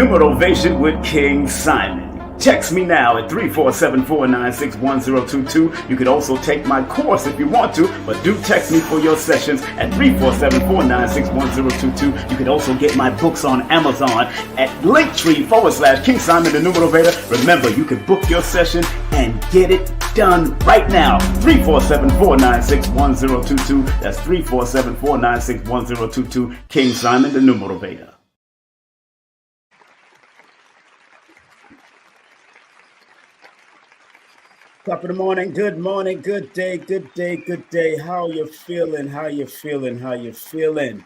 Numerovation with King Simon. Text me now at 347-496-1022. You could also take my course if you want to, but do text me for your sessions at 347-496-1022. You could also get my books on Amazon at Linktr.ee/King Simon the Numerovator. Remember, you can book your session and get it done right now. 347-496-1022. That's 347-496-1022. King Simon the Numerovator. Top of the morning, good day, good day, good day. How you feeling? How you feeling? How you feeling?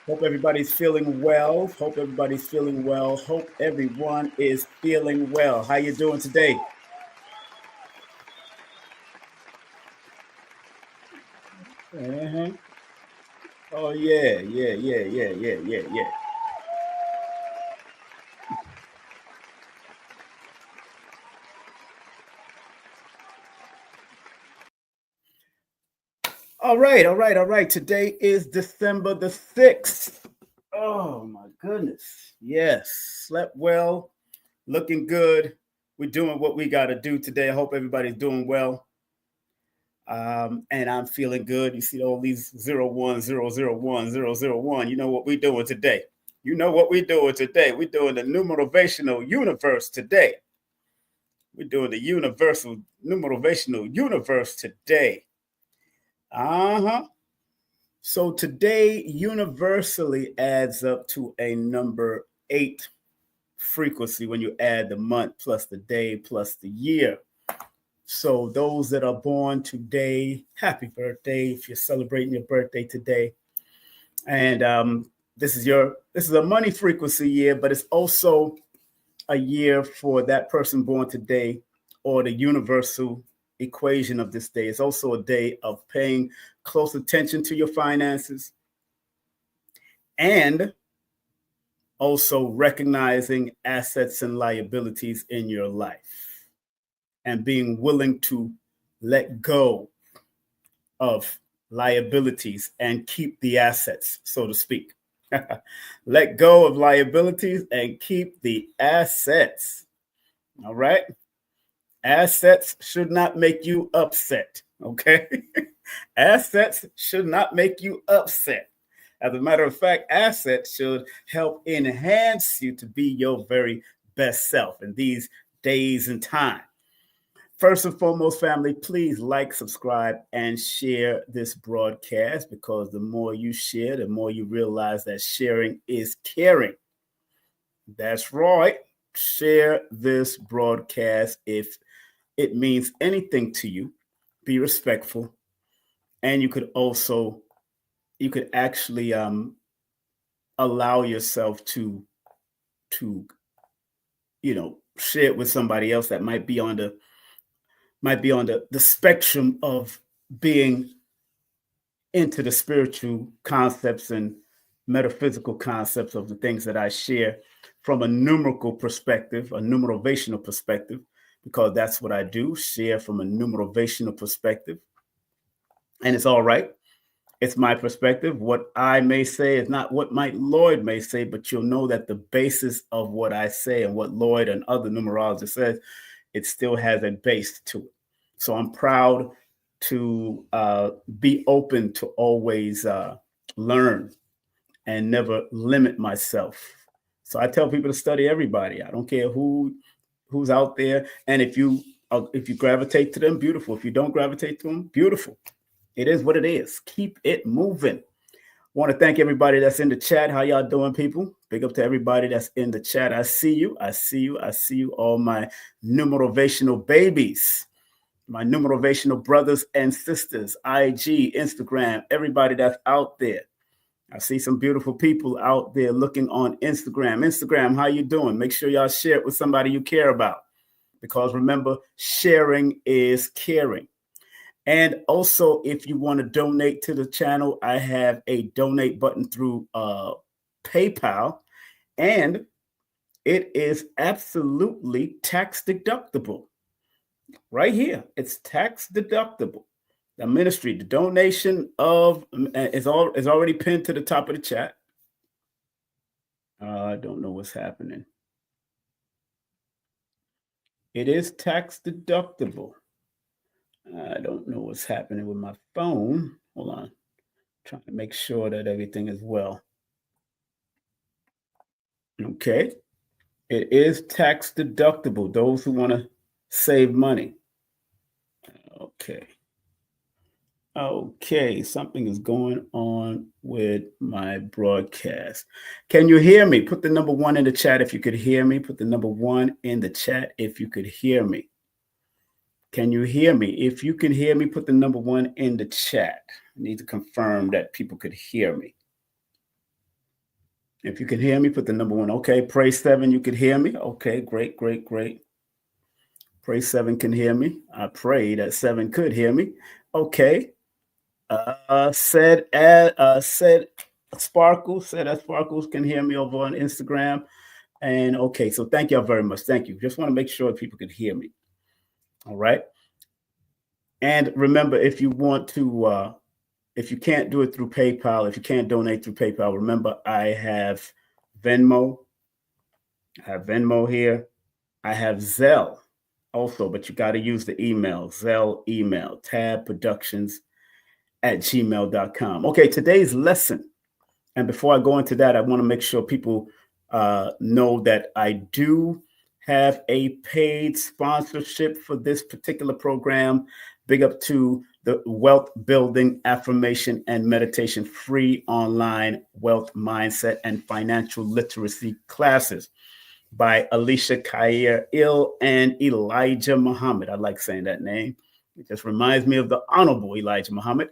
Hope everybody's feeling well. Hope everybody's feeling well. Hope everyone is feeling well. How you doing today? Oh yeah. All right. Today is December the 6th. Oh my goodness. Yes. Slept well, looking good. We're doing what we got to do today. I hope everybody's doing well. And I'm feeling good. You see all these 01001. You know what we're doing today. We're doing the Numerovational universe today. We're doing the universal Numerovational universe today. So today universally adds up to a number 8 frequency when you add the month plus the day plus the year. So those that are born today, happy birthday if you're celebrating your birthday today. And this is a money frequency year, but it's also a year for that person born today, or the universal equation of this day. It's also a day of paying close attention to your finances and also recognizing assets and liabilities in your life and being willing to let go of liabilities and keep the assets, so to speak. Let go of liabilities and keep the assets. All right. Assets should not make you upset. Okay. Assets should not make you upset. As a matter of fact, assets should help enhance you to be your very best self in these days and time. First and foremost, family, please like, subscribe, and share this broadcast, because the more you share, the more you realize that sharing is caring. That's right. Share this broadcast if it means anything to you. Be respectful. And you could actually allow yourself to share it with somebody else that might be on the spectrum of being into the spiritual concepts and metaphysical concepts of the things that I share from a numerical perspective, a numerovational perspective, because that's what I do, share from a numerovational perspective. And it's all right. It's my perspective. What I may say is not what Mike Lloyd may say, but you'll know that the basis of what I say and what Lloyd and other numerologists says, it still has a base to it. So I'm proud to be open to always learn and never limit myself. So I tell people to study everybody. I don't care who's out there. And if you gravitate to them, beautiful. If you don't gravitate to them, beautiful. It is what it is. Keep it moving. Want to thank everybody that's in the chat. How y'all doing, people? Big up to everybody that's in the chat. I see you, all my numerovational babies, my numerovational brothers and sisters, IG, Instagram, everybody that's out there. I see some beautiful people out there looking on Instagram. Instagram, how you doing? Make sure y'all share it with somebody you care about, because remember, sharing is caring. And also, if you want to donate to the channel, I have a donate button through PayPal, and it is absolutely tax deductible. Right here, it's tax deductible. The ministry, the donation is already pinned to the top of the chat. I don't know what's happening. It is tax deductible. I don't know what's happening with my phone. Hold on. Trying to make sure that everything is well. Okay. It is tax deductible. Those who want to save money. Okay. Okay, something is going on with my broadcast. Can you hear me? Put the number 1 in the chat if you could hear me. Put the number 1 in the chat if you could hear me. Can you hear me? If you can hear me, put the number 1 in the chat. I need to confirm that people could hear me. If you can hear me, put the number 1. Okay, pray 7, you could hear me. Okay, great, great, great. Pray 7 can hear me. I pray that 7 could hear me. Okay. Said Sparkles can hear me over on Instagram. And okay, so thank y'all very much. Thank you. Just want to make sure people could hear me. All right. And remember, if you want to, if you can't do it through PayPal, if you can't donate through PayPal, remember I have Venmo. I have Venmo here. I have Zelle also, but you got to use the email, Zelle email, tabproductions@gmail.com. Okay, today's lesson. And before I go into that, I want to make sure people know that I do have a paid sponsorship for this particular program. Big up to the Wealth Building, Affirmation, and Meditation free online wealth mindset and financial literacy classes by Alicia Khair Ill and Elijah Muhammad. I like saying that name. It just reminds me of the Honorable Elijah Muhammad.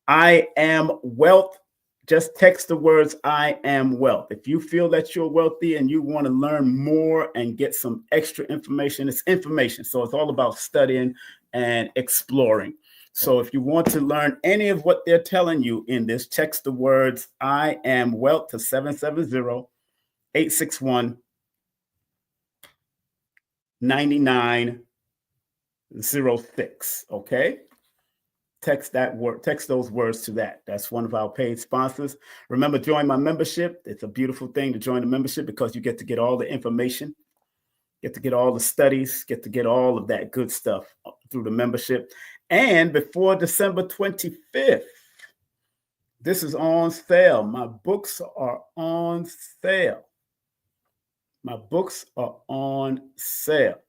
I am wealth. Just text the words, I am wealth. If you feel that you're wealthy and you want to learn more and get some extra information, it's information. So it's all about studying and exploring. So if you want to learn any of what they're telling you in this, text the words, I am wealth to 770-861-9906. Okay. Text that word, text those words to that. That's one of our paid sponsors. Remember, join my membership. It's a beautiful thing to join the membership because you get to get all the information, get to get all the studies, get to get all of that good stuff through the membership. And before December 25th, this is on sale. My books are on sale. My books are on sale.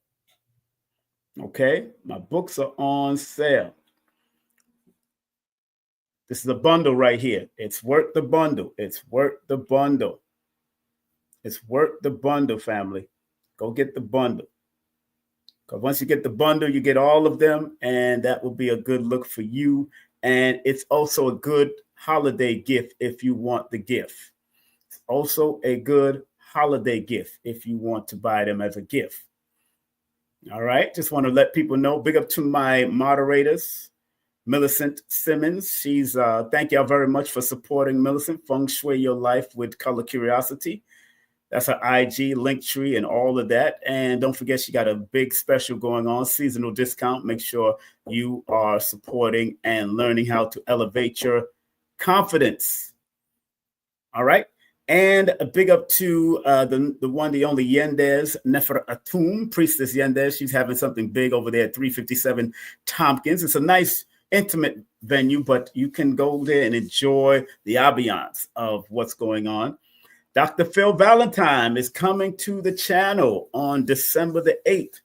Okay, my books are on sale. This is a bundle right here. It's worth the bundle. It's worth the bundle. It's worth the bundle, family. Go get the bundle. Because once you get the bundle, you get all of them, and that will be a good look for you. And it's also a good holiday gift if you want the gift. It's also a good holiday gift if you want to buy them as a gift. All right. Just want to let people know. Big up to my moderators. Millicent Simmons. She's thank y'all very much for supporting Millicent. Feng Shui Your Life with Color Curiosity. That's her IG, Linktree, and all of that. And don't forget, she got a big special going on, seasonal discount. Make sure you are supporting and learning how to elevate your confidence. All right. And a big up to the one, the only Yendez, Nefer Atum, Priestess Yendez. She's having something big over there at 357 Tompkins. It's a nice intimate venue, but you can go there and enjoy the ambiance of what's going on. Dr. Phil Valentine is coming to the channel on December the 8th.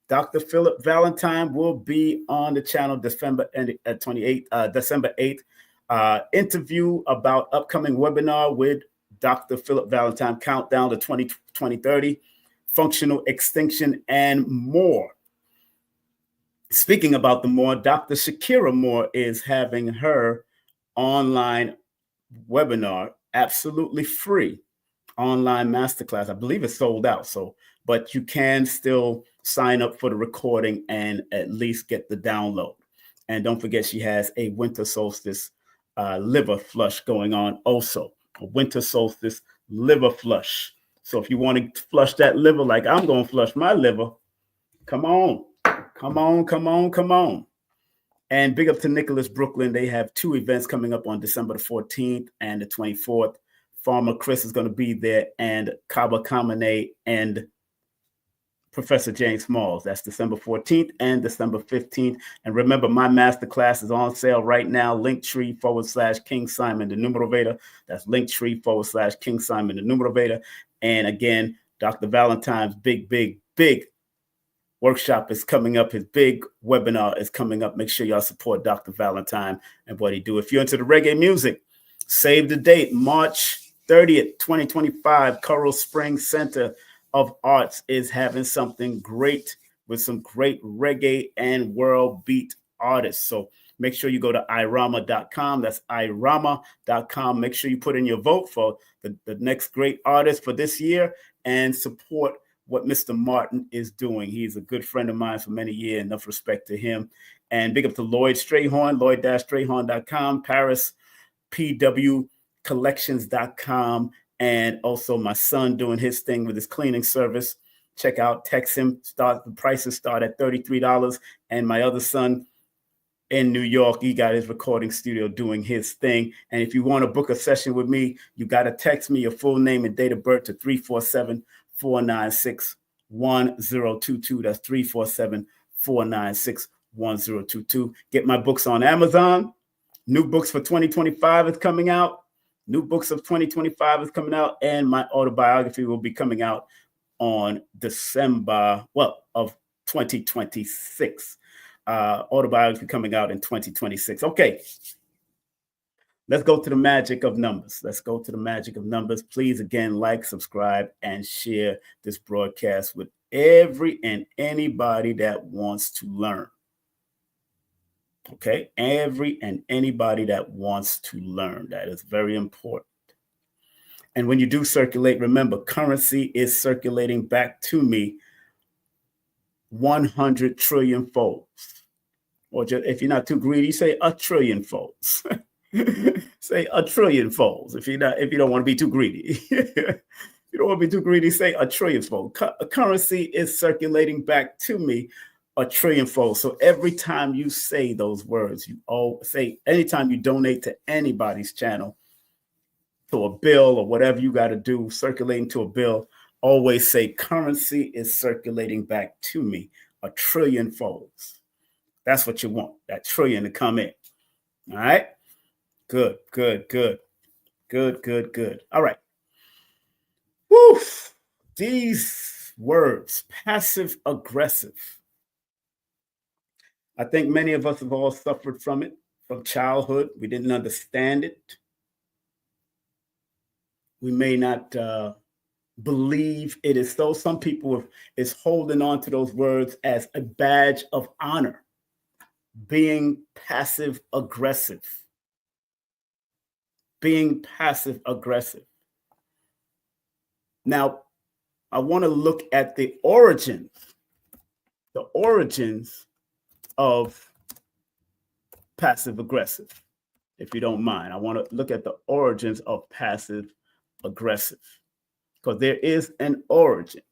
Dr. Philip Valentine will be on the channel December 8th. Interview about upcoming webinar with Dr. Philip Valentine, Countdown to 2030, Functional Extinction, and more. Speaking about the more, Dr. Shakira Moore is having her online webinar, absolutely free, online masterclass. I believe it's sold out, but you can still sign up for the recording and at least get the download. And don't forget, she has a winter solstice liver flush going on also, a winter solstice liver flush. So if you want to flush that liver like I'm going to flush my liver, come on. And big up to Nicholas Brooklyn. They have two events coming up on December the 14th and the 24th. Farmer Chris is going to be there, and Kaba Kamene and Professor James Smalls. That's December 14th and December 15th. And remember, my masterclass is on sale right now. Linktree/King Simon the Numerovator. That's Linktree/King Simon the Numerovator. And again, Dr. Valentine's big workshop is coming up. His big webinar is coming up. Make sure y'all support Dr. Valentine and what he do. If you're into the reggae music, save the date, March 30th, 2025, Coral Springs Center of Arts is having something great with some great reggae and world beat artists. So make sure you go to irama.com. That's irama.com. Make sure you put in your vote for the next great artist for this year and support what Mr. Martin is doing. He's a good friend of mine for many years. Enough respect to him. And big up to Lloyd Strayhorn, lloyd-strayhorn.com, Paris pwcollections.com. And also my son doing his thing with his cleaning service. Check out, text him. The prices start at $33. And my other son in New York, he got his recording studio doing his thing. And if you want to book a session with me, you got to text me your full name and date of birth to 347-496-1022. That's 347-496-1022. Get my books on Amazon. New books for 2025 is coming out. New books of 2025 is coming out, and my autobiography will be coming out on December, of 2026. Autobiography coming out in 2026. Okay, let's go to the magic of numbers. Let's go to the magic of numbers. Please, again, like, subscribe, and share this broadcast with every and anybody that wants to learn. Okay, every and anybody that wants to learn. That is very important. And when you do circulate, remember, currency is circulating back to me 100 trillion folds. Or just, if you're not too greedy, say a trillion folds. Say a trillion folds. If you don't want to be too greedy. You don't want to be too greedy, say a trillion fold. Currency is circulating back to me a trillion fold. So every time you say those words, you all say, anytime you donate to anybody's channel, to a bill or whatever you got to do, circulating to a bill, always say currency is circulating back to me a trillion folds. That's what you want, that trillion to come in. All right. Good. All right. Woo. These words, passive aggressive. I think many of us have all suffered from it from childhood. We didn't understand it. We may not believe it is so. Some people is holding on to those words as a badge of honor, being passive aggressive. Being passive aggressive. Now, I want to look at the origins of passive aggressive, if you don't mind. I want to look at the origins of passive aggressive, because there is an origin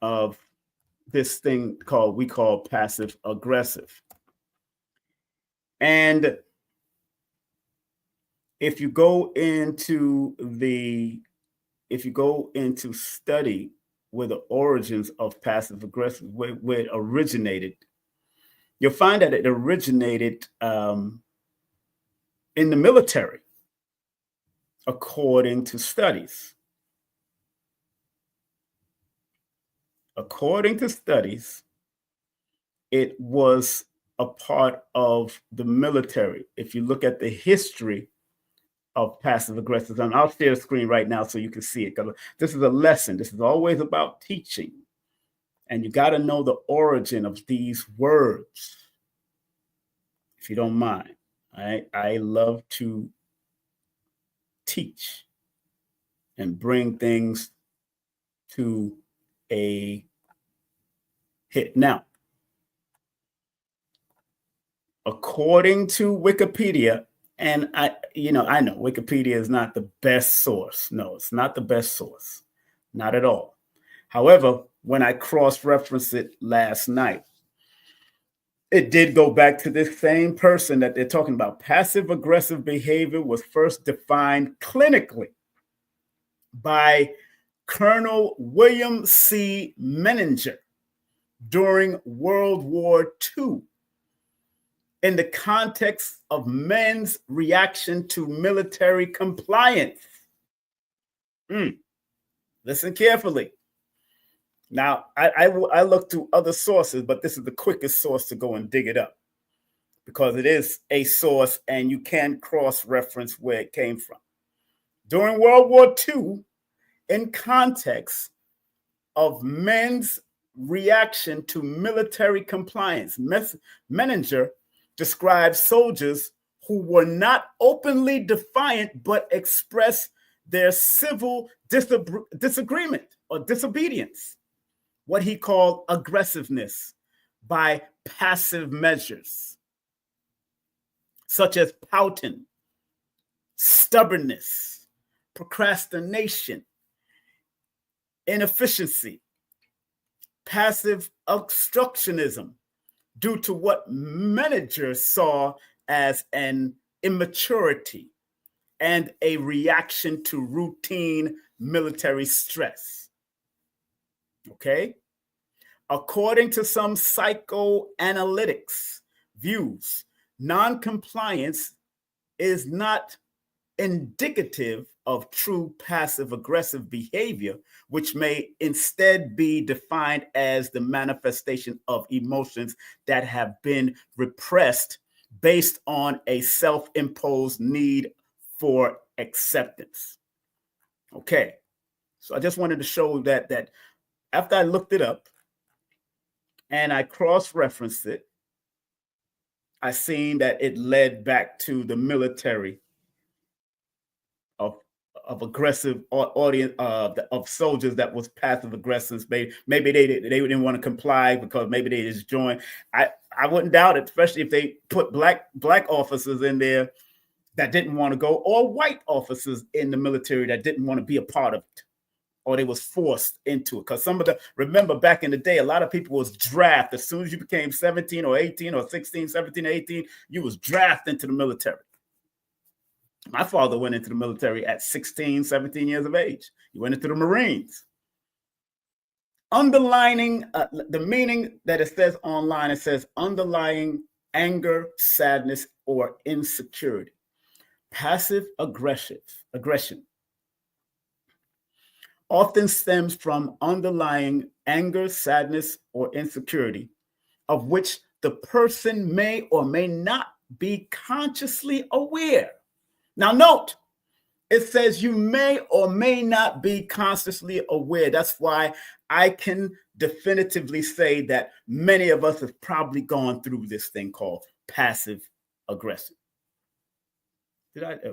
of this thing we call passive aggressive. And if you go into study where the origins of passive aggressive, where it originated, you'll find that it originated in the military, according to studies. According to studies, it was a part of the military. If you look at the history of passive aggressive, and I'll share the screen right now so you can see it. This is a lesson. This is always about teaching. And you got to know the origin of these words, if you don't mind. I love to teach and bring things to a hit. Now, according to Wikipedia, and I know Wikipedia is not the best source. No, it's not the best source. Not at all. However, when I cross-referenced it last night, it did go back to this same person that they're talking about. Passive aggressive behavior was first defined clinically by Colonel William C. Menninger during World War II in the context of men's reaction to military compliance. Listen carefully. Now, I looked through other sources, but this is the quickest source to go and dig it up because it is a source and you can cross-reference where it came from. During World War II, in context of men's reaction to military compliance, Menninger describes soldiers who were not openly defiant but expressed their civil disagreement or disobedience, what he called aggressiveness, by passive measures, such as pouting, stubbornness, procrastination, inefficiency, passive obstructionism, due to what Menninger saw as an immaturity and a reaction to routine military stress. Okay? According to some psychoanalytics views, noncompliance is not indicative of true passive-aggressive behavior, which may instead be defined as the manifestation of emotions that have been repressed based on a self-imposed need for acceptance. Okay, so I just wanted to show that after I looked it up and I cross-referenced it, I seen that it led back to the military of aggressive audience of soldiers that was passive aggressive. Maybe they didn't want to comply because maybe they just joined. I wouldn't doubt it, especially if they put black officers in there that didn't want to go, or white officers in the military that didn't want to be a part of it, or they was forced into it. Because remember back in the day, a lot of people was drafted. As soon as you became 17 or 18 or 16, 17, 18, you was drafted into the military. My father went into the military at 16, 17 years of age. He went into the Marines. Underlining the meaning that it says online, it says underlying anger, sadness, or insecurity. Passive aggression often stems from underlying anger, sadness, or insecurity, of which the person may or may not be consciously aware. Now note, it says you may or may not be consciously aware. That's why I can definitively say that many of us have probably gone through this thing called passive aggression.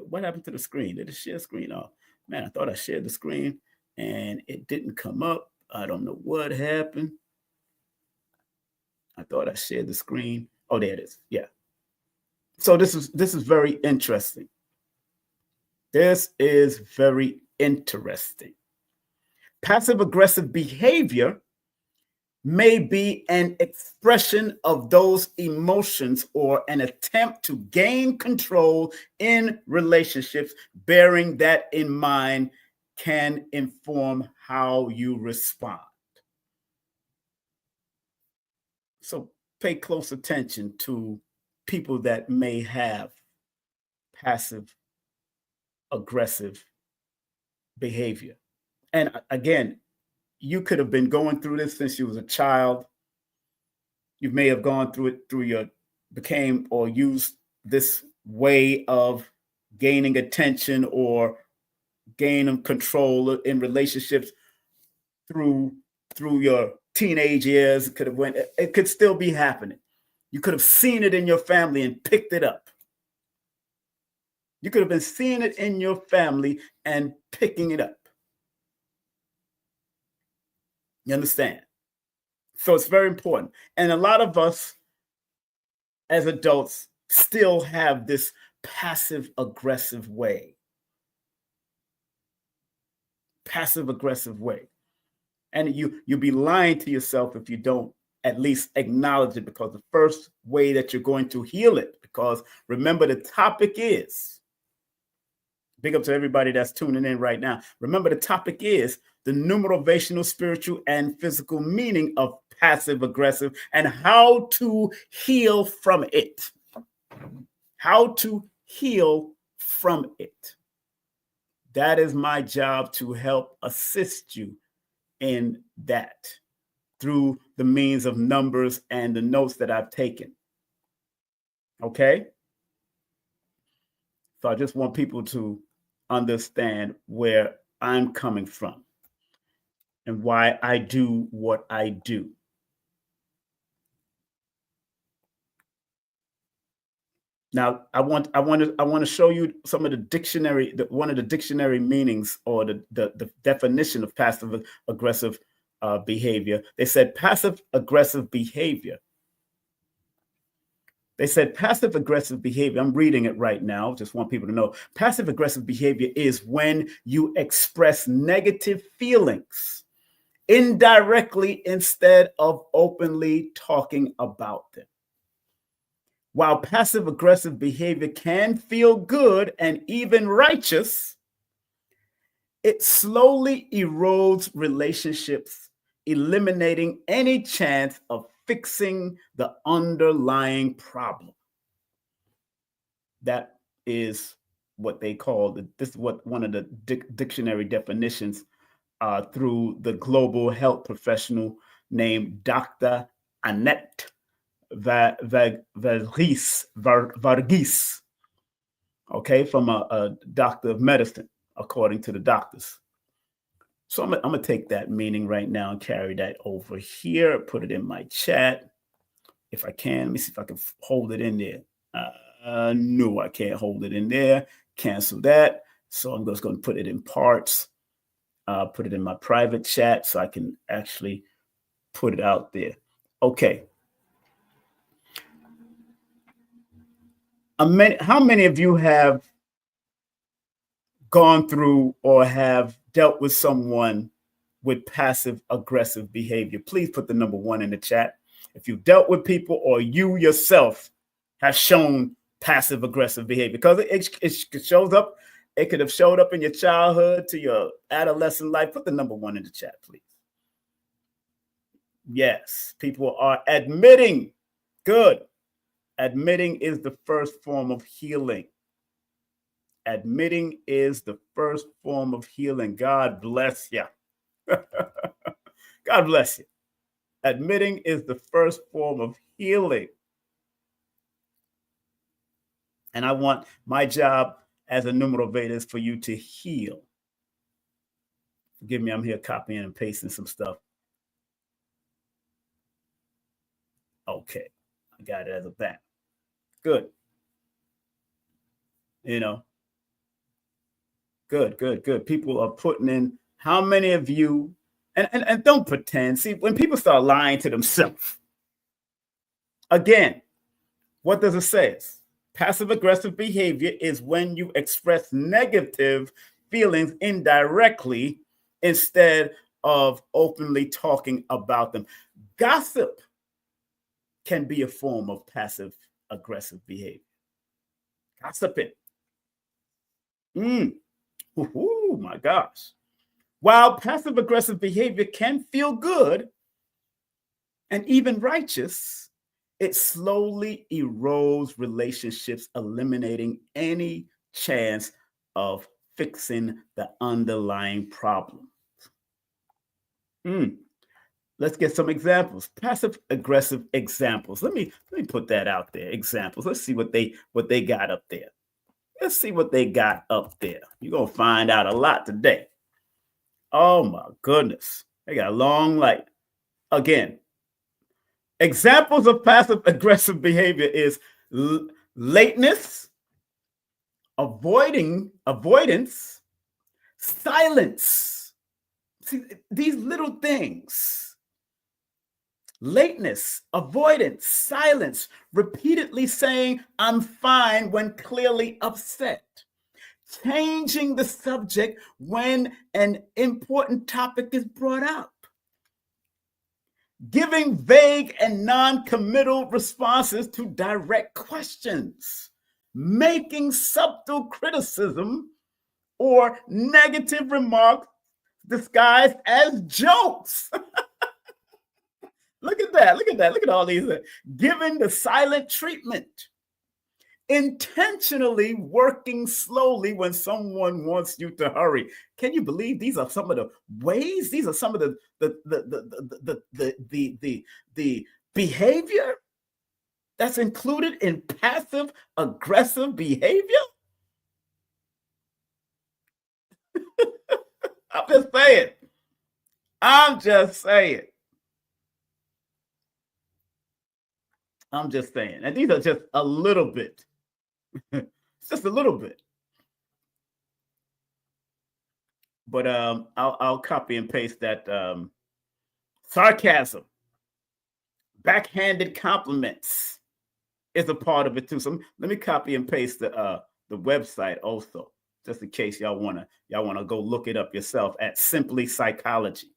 What happened to the screen? Did it share screen? Oh, man, I thought I shared the screen and it didn't come up. I don't know what happened. I thought I shared the screen. Oh, there it is. Yeah. So this is very interesting. This is very interesting. Passive-aggressive behavior may be an expression of those emotions or an attempt to gain control in relationships. Bearing that in mind can inform how you respond. So pay close attention to people that may have passive aggressive behavior. And again, you could have been going through this since you was a child. You may have gone through it became or used this way of gaining attention or gaining control in relationships through your teenage years. It could still be happening. You could have seen it in your family and picked it up. You could have been seeing it in your family and picking it up. You understand? So it's very important. And a lot of us as adults still have this passive aggressive way. Passive aggressive way. And you'll be lying to yourself if you don't at least acknowledge it, because the first way that you're going to heal it, because remember, the topic is, big up to everybody that's tuning in right now. Remember, the topic is the numerovational, spiritual, and physical meaning of passive aggressive and how to heal from it. How to heal from it. That is my job, to help assist you in that through the means of numbers and the notes that I've taken. Okay? So I just want people to understand where I'm coming from and why I do what I do. Now, I want to show you some of the dictionary, one of the dictionary meanings, or the definition of passive aggressive behavior. They said passive aggressive behavior. They said passive aggressive behavior. I'm reading it right now. Just want people to know. Passive aggressive behavior is when you express negative feelings indirectly instead of openly talking about them. While passive aggressive behavior can feel good and even righteous, it slowly erodes relationships, eliminating any chance of fixing the underlying problem. That is what they call this is what one of the dictionary definitions through the global health professional named Dr. Annette Varghese, okay, from a doctor of medicine, according to the doctors. So I'm going to take that meaning right now and carry that over here, put it in my chat if I can. Let me see if I can hold it in there. No, I can't hold it in there. Cancel that. So I'm just going to put it in parts, put it in my private chat so I can actually put it out there. Okay. How many of you have gone through or have dealt with someone with passive aggressive behavior? Please put the number 1 in the chat. If you've dealt with people or you yourself have shown passive aggressive behavior, because it shows up. It could have showed up in your childhood to your adolescent life. Put the number 1 in the chat, please. Yes, people are admitting. Good. Admitting is the first form of healing. Admitting is the first form of healing. God bless you. God bless you. Admitting is the first form of healing. And I want my job as a numerovator is for you to heal. Forgive me, I'm here copying and pasting some stuff. Okay, I got it as a back. Good. You know, good. People are putting in, how many of you, and don't pretend. See, when people start lying to themselves, again, what does it say? Passive aggressive behavior is when you express negative feelings indirectly instead of openly talking about them. Gossip can be a form of passive aggressive behavior. Gossiping. Oh my gosh. While passive aggressive behavior can feel good and even righteous, it slowly erodes relationships, eliminating any chance of fixing the underlying problem. Let's get some examples. Passive aggressive examples. Let me put that out there. Examples. Let's see what they got up there. Let's see what they got up there. You're gonna find out a lot today. Oh my goodness. They got a long light. Again, examples of passive aggressive behavior is lateness, avoidance, silence. See, these little things. Lateness, avoidance, silence, repeatedly saying, I'm fine when clearly upset. Changing the subject when an important topic is brought up. giving vague and non-committal responses to direct questions, making subtle criticism or negative remarks disguised as jokes. Look at that. Look at that. Look at all these. Giving the silent treatment. Intentionally working slowly when someone wants you to hurry. Can you believe these are some of the ways? These are some of the behavior that's included in passive aggressive behavior. I'm just saying. I'm just saying. I'm just saying. And these are just a little bit. It's just a little bit. But I'll copy and paste that sarcasm, backhanded compliments is a part of it too. So let me copy and paste the website also, just in case y'all wanna go look it up yourself at Simply Psychology.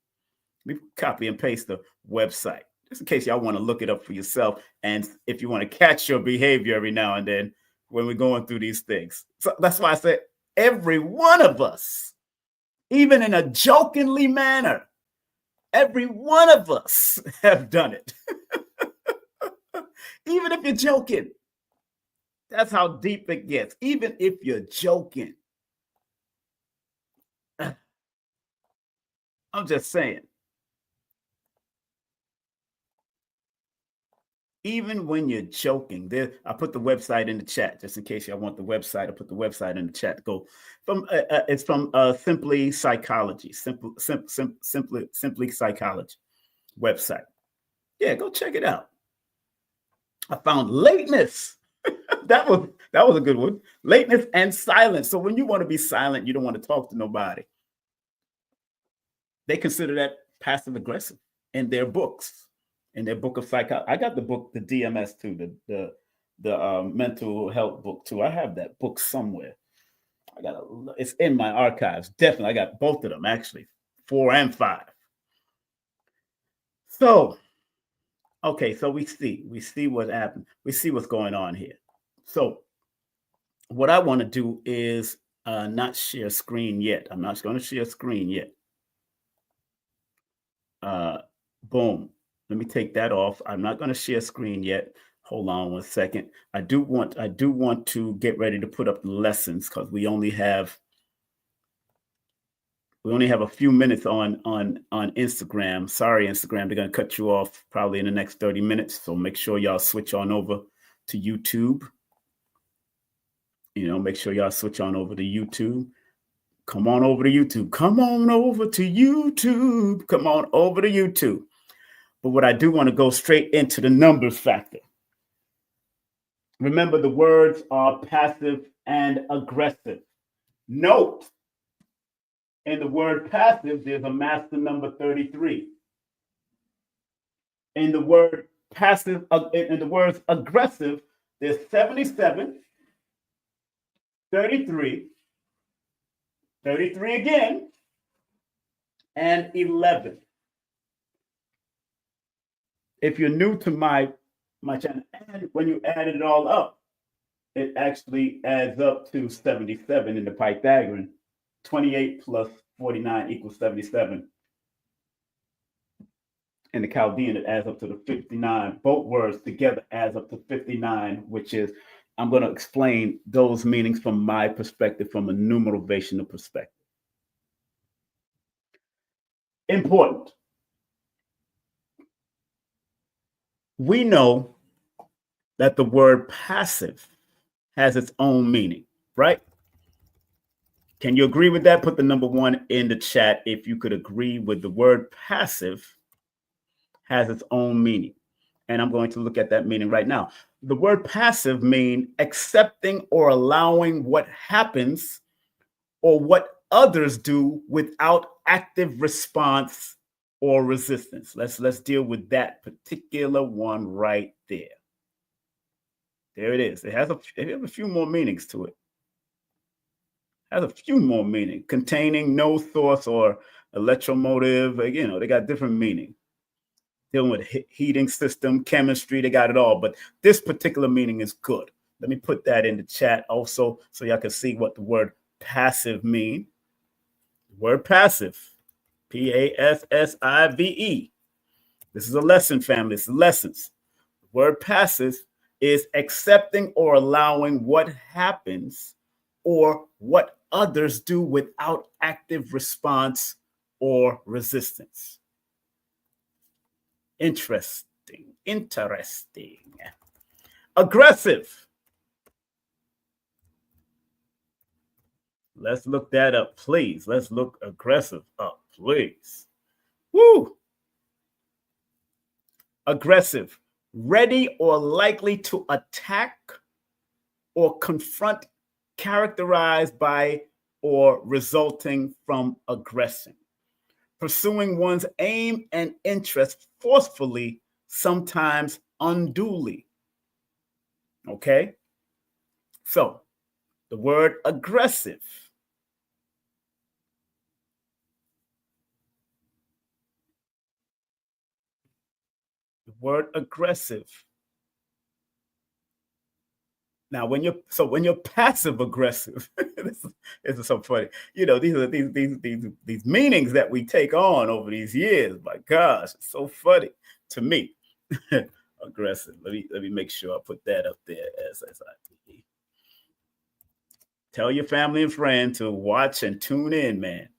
Let me copy and paste the website, just in case y'all want to look it up for yourself. And if you want to catch your behavior every now and then when we're going through these things. So that's why I said every one of us, even in a jokingly manner, every one of us have done it. Even if you're joking. That's how deep it gets. Even if you're joking. I'm just saying. Even when you're joking, there, I put the website in the chat just in case y'all want the website. I put the website in the chat. Go from it's from Simply Psychology, Simply Psychology website. Yeah, go check it out. I found lateness. that was a good one. Lateness and silence. So when you want to be silent, you don't want to talk to nobody. They consider that passive aggressive in their books. In their book of psychology. I got the book, the DMS too, the mental health book too. I have that book somewhere. It's in my archives. Definitely, I got both of them actually, 4 and 5. So, okay, so we see what happened. We see what's going on here. So, what I want to do is not share screen yet. I'm not going to share screen yet. Boom. Let me take that off. I'm not going to share screen yet. Hold on 1 second. I do want to get ready to put up the lessons because we only have a few minutes on Instagram. Sorry, Instagram, they're going to cut you off probably in the next 30 minutes. So make sure y'all switch on over to YouTube. Make sure y'all switch on over to YouTube. Come on over to YouTube. Come on over to YouTube. Come on over to YouTube. But what I do want to go straight into the numbers factor. Remember, the words are passive and aggressive. Note, in the word passive, there's a master number 33. In the word passive, in the words aggressive, there's 77, 33, 33 again, and 11. If you're new to my channel, and when you add it all up, it actually adds up to 77 in the Pythagorean. 28 plus 49 equals 77. In the Chaldean, it adds up to the 59. Both words together adds up to 59, which is, I'm going to explain those meanings from my perspective, from a numerovational perspective. Important. We know that the word passive has its own meaning, right? Can you agree with that? Put the number 1 in the chat if you could agree with the word passive has its own meaning. And I'm going to look at that meaning right now. The word passive means accepting or allowing what happens or what others do without active response or resistance. Let's deal with that particular one right there. There it is. It has a few more meanings to it. Has a few more meanings. Containing no source or electromotive. They got different meaning. dealing with heating system, chemistry, they got it all. But this particular meaning is good. Let me put that in the chat also so y'all can see what the word passive mean. The word passive, P-A-S-S-I-V-E. This is a lesson, family. It's lessons. The word passive is accepting or allowing what happens or what others do without active response or resistance. Interesting. Aggressive. Let's look that up, please. Let's look aggressive up, please. Woo! Aggressive. Ready or likely to attack or confront, characterized by or resulting from aggression. Pursuing one's aim and interest forcefully, sometimes unduly. Okay? So, the word aggressive. The word aggressive. Now, when you're passive aggressive, this is so funny. You know, these are these meanings that we take on over these years. My gosh, it's so funny to me. Aggressive. Let me make sure I put that up there as I tell your family and friends to watch and tune in, man.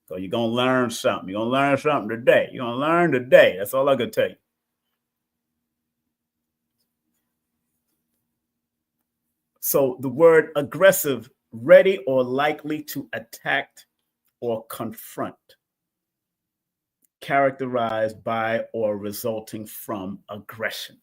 So you're gonna learn something. You're gonna learn something today. You're gonna learn today. That's all I can tell you. So the word aggressive, ready or likely to attack or confront, characterized by or resulting from aggression.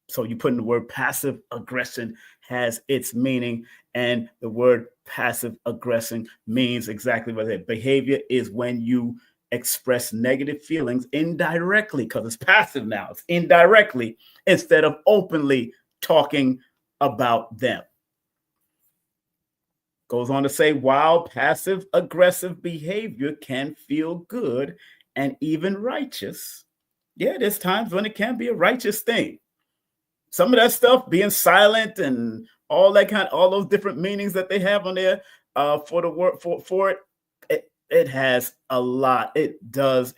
So you put in the word passive aggression has its meaning, and the word passive aggression means exactly what it is. Behavior is when you express negative feelings indirectly, because it's passive now. It's indirectly instead of openly talking about them. Goes on to say, while passive aggressive behavior can feel good and even righteous, yeah, there's times when it can be a righteous thing. Some of that stuff, being silent and all that all those different meanings that they have on there for the word for it, it has a lot. It does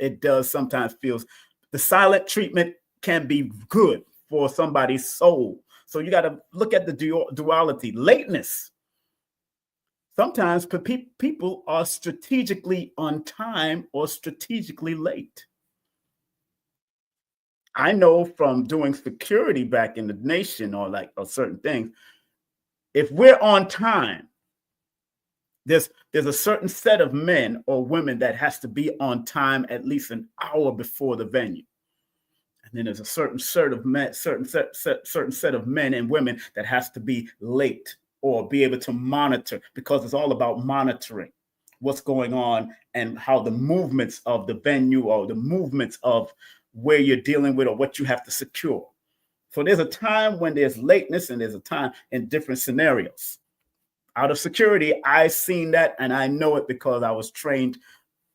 sometimes feels the silent treatment can be good for somebody's soul. So you got to look at the duality, lateness. Sometimes people are strategically on time or strategically late. I know from doing security back in the nation or certain things, if we're on time, there's a certain set of men or women that has to be on time at least an hour before the venue. And then there's a certain set of men and women that has to be late or be able to monitor, because it's all about monitoring what's going on and how the movements of the venue or the movements of where you're dealing with or what you have to secure. So there's a time when there's lateness and there's a time in different scenarios. Out of security, I've seen that, and I know it because I was trained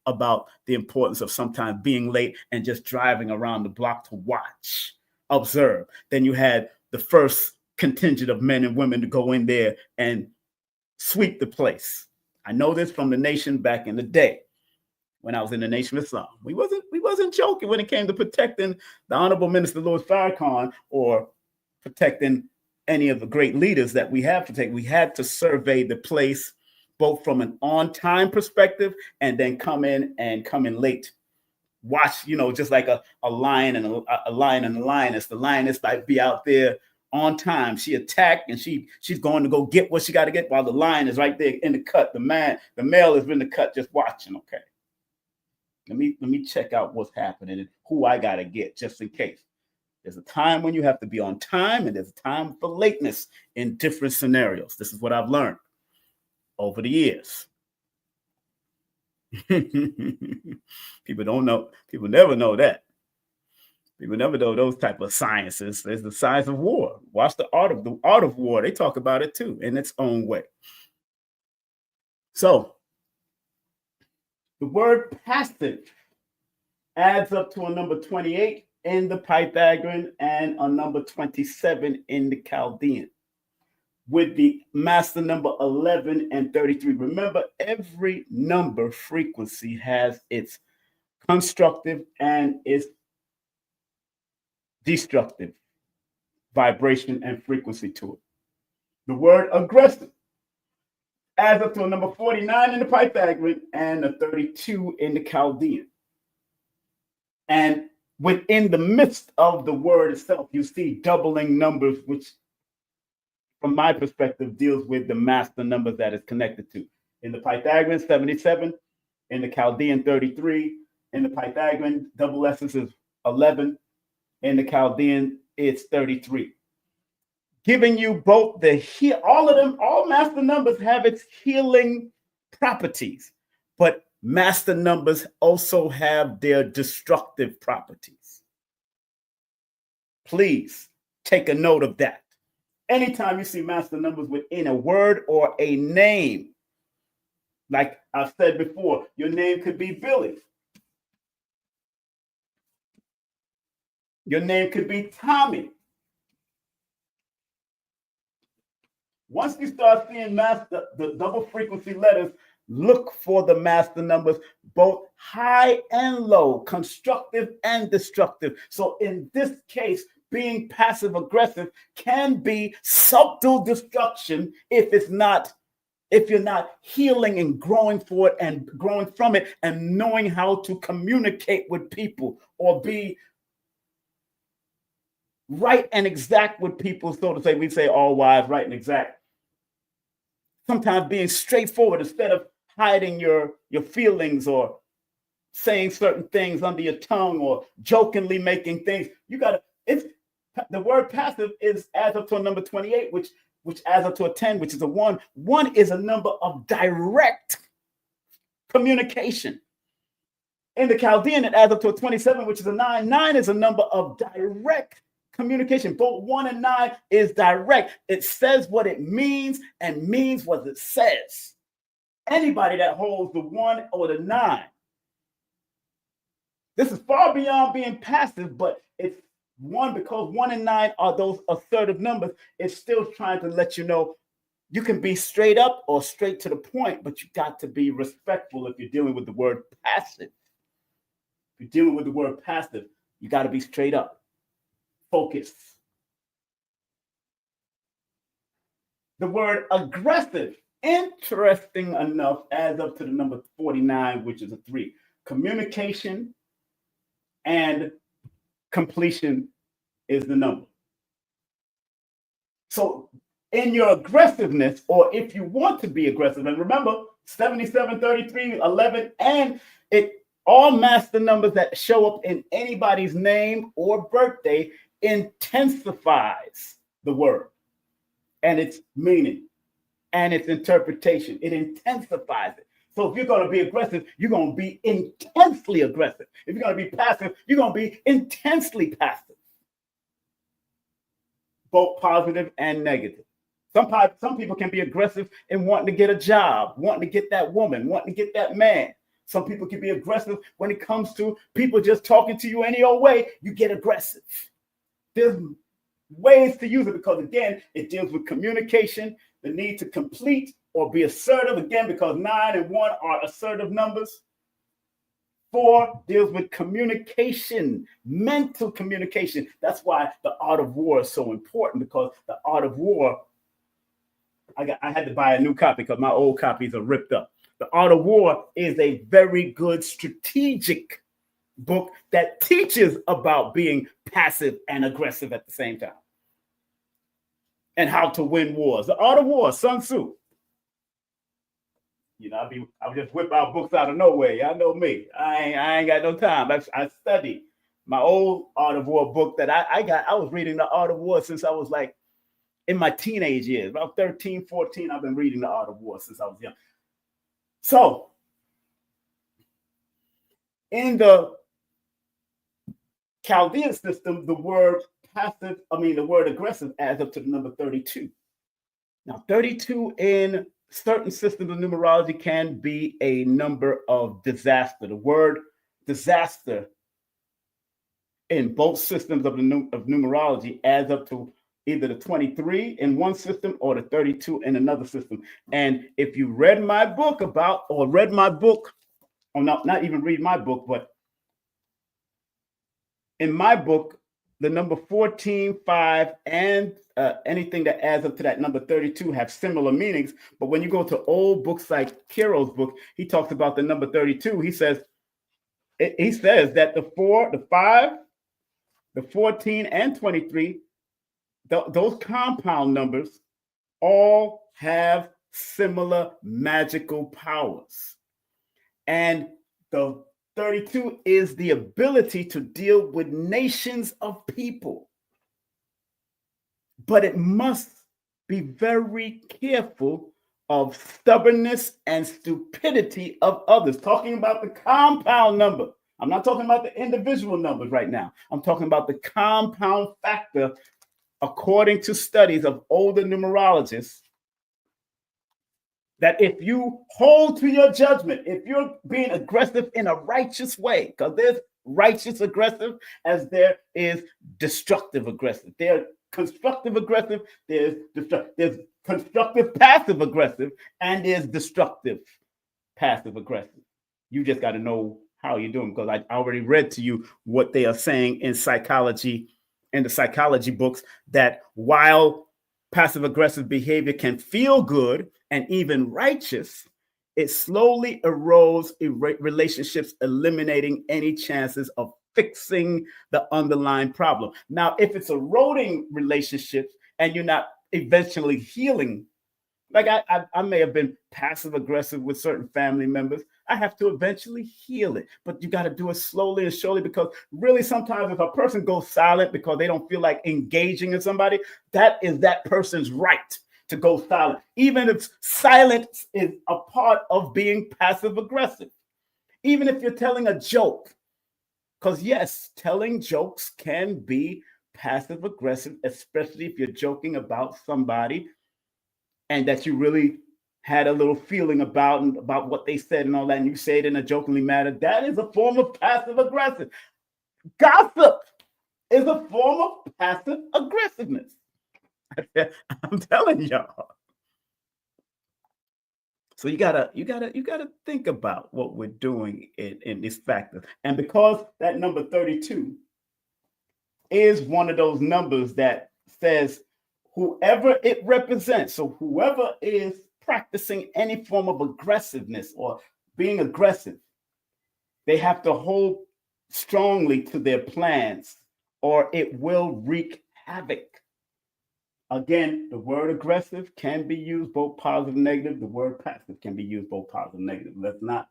about the importance of sometimes being late and just driving around the block to watch, observe. Then you had the first contingent of men and women to go in there and sweep the place. I know this from the nation back in the day when I was in the Nation of Islam. We wasn't joking when it came to protecting the Honorable Minister Louis Farrakhan or protecting any of the great leaders that we have to take. We had to survey the place both from an on-time perspective and then come in late. Watch, just like a lion and a lion and a lioness. The lioness might be out there on time. She attacked and she's going to go get what she got to get while the lion is right there in the cut. The male is in the cut just watching. Okay. Let me check out what's happening and who I got to get just in case. There's a time when you have to be on time and there's a time for lateness in different scenarios. This is what I've learned over the years. People don't know. People never know that. People never know those type of sciences. There's the science of war. Watch the art of war. They talk about it too in its own way. So the word passive adds up to a number 28 in the Pythagorean and a number 27 in the Chaldean, with the master number 11 and 33. Remember, every number frequency has its constructive and its destructive vibration and frequency to it. The word aggressive adds up to a number 49 in the Pythagorean and a 32 in the Chaldean. And within the midst of the word itself, you see doubling numbers, which, from my perspective, deals with the master numbers that it's connected to. In the Pythagorean, 77. In the Chaldean, 33. In the Pythagorean, double essence is 11. In the Chaldean, it's 33. Giving you both all of them, all master numbers have its healing properties, but master numbers also have their destructive properties. Please take a note of that. Anytime you see master numbers within a word or a name, like I've said before, your name could be Billy. Your name could be Tommy. Once you start seeing the double frequency letters, look for the master numbers, both high and low, constructive and destructive. So in this case, being passive aggressive can be subtle destruction if you're not healing and growing for it and growing from it and knowing how to communicate with people or be right and exact with people, so to say. We say all wise, right and exact. Sometimes being straightforward instead of hiding your feelings or saying certain things under your tongue or jokingly making things. The word passive adds up to a number 28, which adds up to a 10, which is a 1. 1 is a number of direct communication. In the Chaldean, it adds up to a 27, which is a 9. 9 is a number of direct communication. Both 1 and 9 is direct. It says what it means and means what it says. Anybody that holds the 1 or the 9, this is far beyond being passive, but it's one, because 1 and 9 are those assertive numbers. It's still trying to let you know you can be straight up or straight to the point, but you got to be respectful if you're dealing with the word passive. If you're dealing with the word passive, you got to be straight up. Focus. The word aggressive, interesting enough, adds up to the number 49, which is a 3. Communication and completion is the number. So in your aggressiveness, or if you want to be aggressive, and remember 77, 33, 11, and all master numbers that show up in anybody's name or birthday intensifies the word and its meaning and its interpretation. It intensifies it. So if you're going to be aggressive, you're going to be intensely aggressive. If you're going to be passive, you're going to be intensely passive. Both positive and negative. Some people can be aggressive in wanting to get a job, wanting to get that woman, wanting to get that man. Some people can be aggressive when it comes to people just talking to you any old way. You get aggressive. There's ways to use it because, again, it deals with communication, the need to complete or be assertive, again, because 9 and 1 are assertive numbers. 4 deals with communication, mental communication. That's why the art of war is so important, because the art of war, I had to buy a new copy because my old copies are ripped up. The Art of War is a very good strategic book that teaches about being passive and aggressive at the same time and how to win wars. The Art of War, Sun Tzu. You know, I would just whip out books out of nowhere. Y'all know me. I ain't got no time. I studied my old Art of War book that I was reading the Art of War since I was like in my teenage years. About 13, 14, I've been reading the Art of War since I was young. So, in the Chaldean system, the word aggressive adds up to the number 32. Now, 32 in certain systems of numerology can be a number of disaster. The word disaster in both systems of numerology adds up to either the 23 in one system or the 32 in another system. And if you read my book or not even read my book, but in my book, the number 14, 5, and anything that adds up to that number 32 have similar meanings. But when you go to old books like Kiro's book, he talks about the number 32. He says that the 4, the 5, the 14, and 23, those compound numbers all have similar magical powers. And the 32 is the ability to deal with nations of people. But it must be very careful of stubbornness and stupidity of others. Talking about the compound number. I'm not talking about the individual numbers right now. I'm talking about the compound factor, according to studies of older numerologists, that if you hold to your judgment, if you're being aggressive in a righteous way, because there's righteous aggressive as there is destructive aggressive. There's constructive aggressive, there's constructive passive aggressive, and there's destructive passive aggressive. You just got to know how you're doing, because I already read to you what they are saying in psychology, in the psychology books, that while passive aggressive behavior can feel good and even righteous, it slowly erodes relationships, eliminating any chances of fixing the underlying problem. Now, if it's eroding relationships and you're not eventually healing, like I may have been passive aggressive with certain family members, I have to eventually heal it. But you got to do it slowly and surely, because really sometimes if a person goes silent because they don't feel like engaging in somebody, that is that person's right to go silent, even if silence is a part of being passive aggressive. Even if you're telling a joke, because yes, telling jokes can be passive aggressive, especially if you're joking about somebody and that you really had a little feeling about what they said and all that, and you say it in a jokingly manner. That is a form of passive aggressive. Gossip is a form of passive aggressiveness. I'm telling y'all. So you gotta think about what we're doing in these factors. And because that number 32 is one of those numbers that says whoever it represents, so whoever is practicing any form of aggressiveness or being aggressive, they have to hold strongly to their plans or it will wreak havoc. Again, the word aggressive can be used both positive and negative. The word passive can be used both positive and negative. Let's not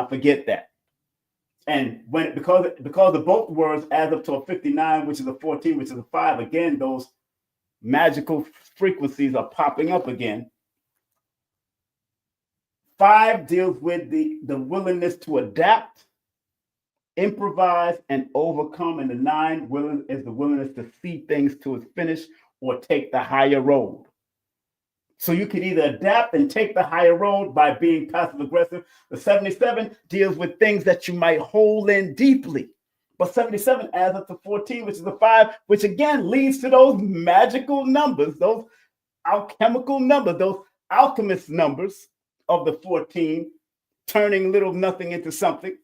forget that. And because of both words add up to a 59, which is a 14, which is a 5, again, those magical frequencies are popping up again. 5 deals with the willingness to adapt, improvise, and overcome. And the 9 is the willingness to see things to its finish or take the higher road. So you can either adapt and take the higher road by being passive aggressive. The 77 deals with things that you might hold in deeply. But 77 adds up to 14, which is a 5, which again leads to those magical numbers, those alchemical numbers, those alchemist numbers of the 14, turning little nothing into something.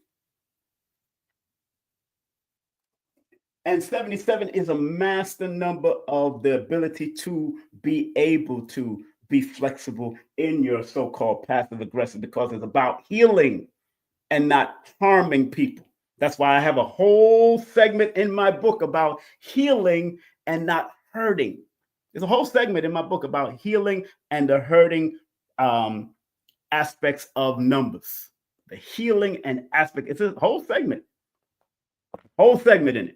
And 77 is a master number of the ability to be able to be flexible in your so-called passive aggressive, because it's about healing and not harming people. That's why I have a whole segment in my book about healing and not hurting. There's a whole segment in my book about healing and the hurting aspects of numbers. The healing and aspect. It's a whole segment in it.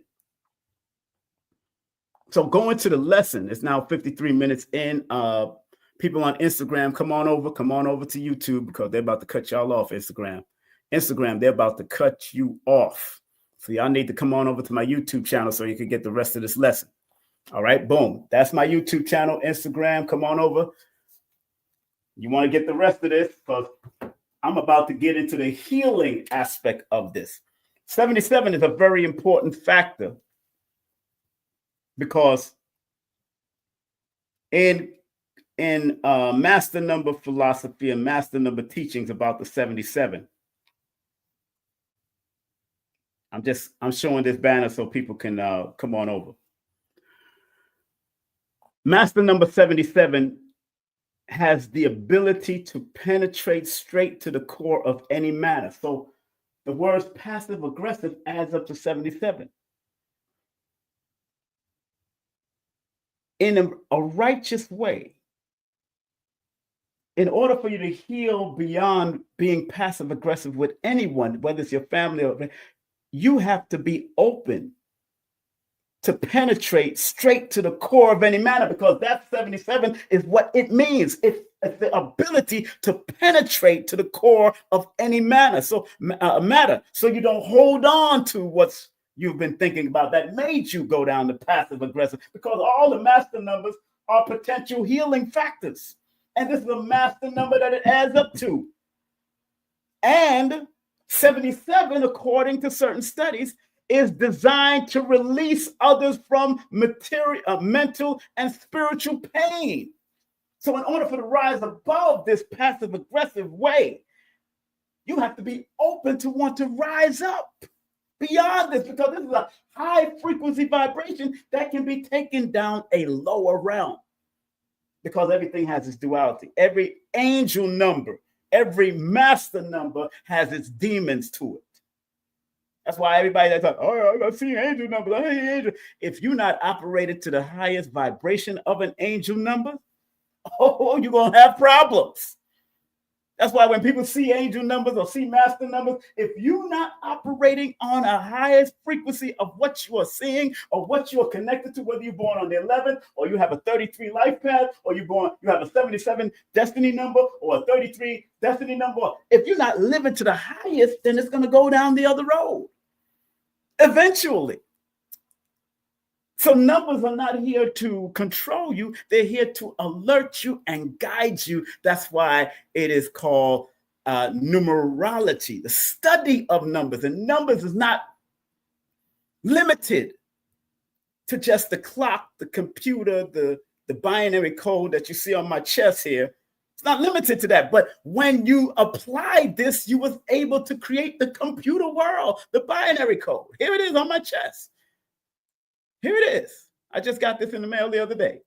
So going to the lesson, it's now 53 minutes in. People on Instagram, come on over to YouTube, because they're about to cut y'all off. Instagram, they're about to cut you off. So y'all need to come on over to my YouTube channel so you can get the rest of this lesson. All right, boom. That's my YouTube channel, Instagram. Come on over. You want to get the rest of this, because I'm about to get into the healing aspect of this. 77 is a very important factor because in master number philosophy and master number teachings about the 77, I'm showing this banner so people can come on over. Master number 77 has the ability to penetrate straight to the core of any matter. So the words passive aggressive adds up to 77. In a righteous way, in order for you to heal beyond being passive aggressive with anyone, whether it's your family or you have to be open to penetrate straight to the core of any matter, because that 77 is what it means. It's the ability to penetrate to the core of any matter. So so you don't hold on to what's you've been thinking about that made you go down the passive aggressive, because all the master numbers are potential healing factors. And this is a master number that it adds up to. And 77, according to certain studies, is designed to release others from mental and spiritual pain. So in order for to rise above this passive aggressive way, you have to be open to want to rise up beyond this, because this is a high frequency vibration that can be taken down a lower realm, because everything has its duality. Every angel number, every master number has its demons to it. That's why everybody that's like, oh, I see angel numbers. I hate angel. If you're not operated to the highest vibration of an angel number, oh, you're going to have problems. That's why when people see angel numbers or see master numbers, if you're not operating on a highest frequency of what you are seeing or what you're connected to, whether you're born on the 11th or you have a 33 life path, or you have a 77 destiny number or a 33 destiny number, if you're not living to the highest, then it's going to go down the other road eventually. So numbers are not here to control you. They're here to alert you and guide you. That's why it is called numerology, the study of numbers. And numbers is not limited to just the clock, the computer, the binary code that you see on my chest here. It's not limited to that. But when you apply this, you was able to create the computer world, the binary code. Here it is on my chest. Here it is. I just got this in the mail the other day.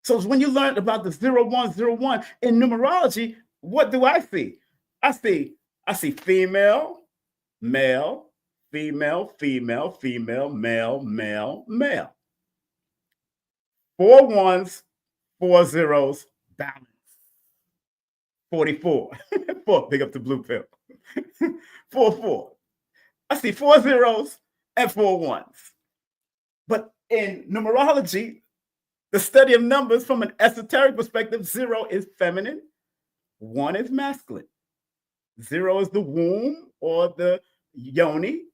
So when you learned about the 0101 in numerology, what do I see? I see female, male, female, female, female, male, male, male. 4 ones, 4 zeros, balance. 44. 4, big up the blue pill. 4. I see 4 zeros and 4 ones. But in numerology, the study of numbers from an esoteric perspective, 0 is feminine, 1 is masculine. 0 is the womb or the yoni,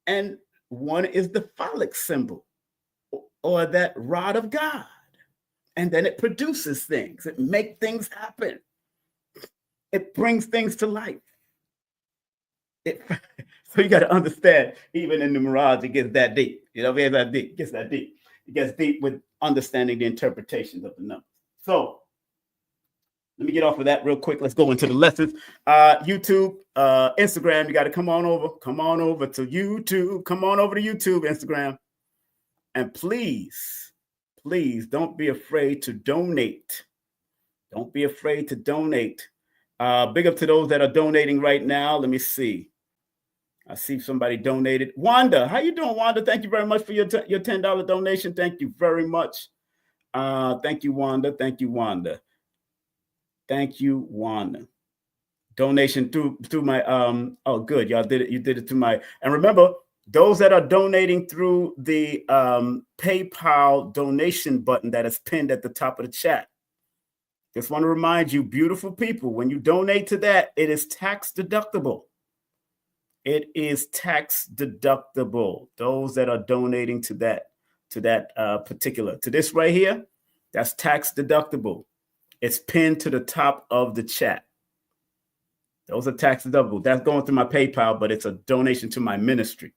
and 1 is the phallic symbol or that rod of God. And then it produces things. It makes things happen. It brings things to life. So you got to understand, even in numerology, it gets that deep. You know, it gets that deep. It gets deep with understanding the interpretations of the numbers. So let me get off of that real quick. Let's go into the lessons. YouTube, Instagram, you got to come on over. Come on over to YouTube. Come on over to YouTube, Instagram. And please, please don't be afraid to donate. Don't be afraid to donate. Big up to those that are donating right now. Let me see. I see somebody donated. Wanda, how you doing, Wanda? Thank you very much for your $10 donation. Thank you very much. Thank you, Wanda. Thank you, Wanda. Thank you, Wanda. Donation through my oh, good. Y'all did it. You did it through my, and remember, those that are donating through the PayPal donation button that is pinned at the top of the chat. Just want to remind you, beautiful people, when you donate to that, it is tax deductible. It is tax deductible. Those that are donating to that particular, to this right here, that's tax deductible. It's pinned to the top of the chat. Those are tax deductible. That's going through my PayPal, but it's a donation to my ministry,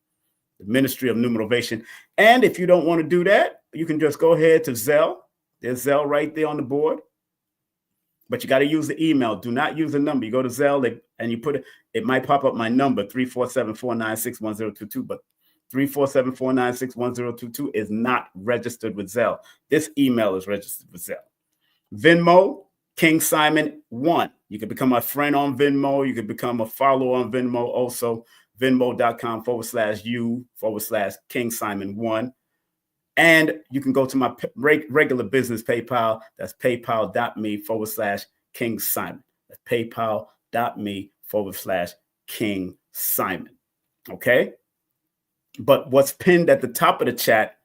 the Ministry of Numerovation. And if you don't want to do that, you can just go ahead to Zelle. There's Zelle right there on the board. But you got to use the email. Do not use the number. You go to Zelle and you put it might pop up my number, 347-496-1022, but 347-496-1022 is not registered with Zelle. This email is registered with Zelle. Venmo, King Simon 1. You can become a friend on Venmo. You can become a follower on Venmo. Also, venmo.com/u/King Simon 1. And you can go to my regular business PayPal. That's paypal.me/King Simon. That's paypal.me/King Simon. Okay. But what's pinned at the top of the chat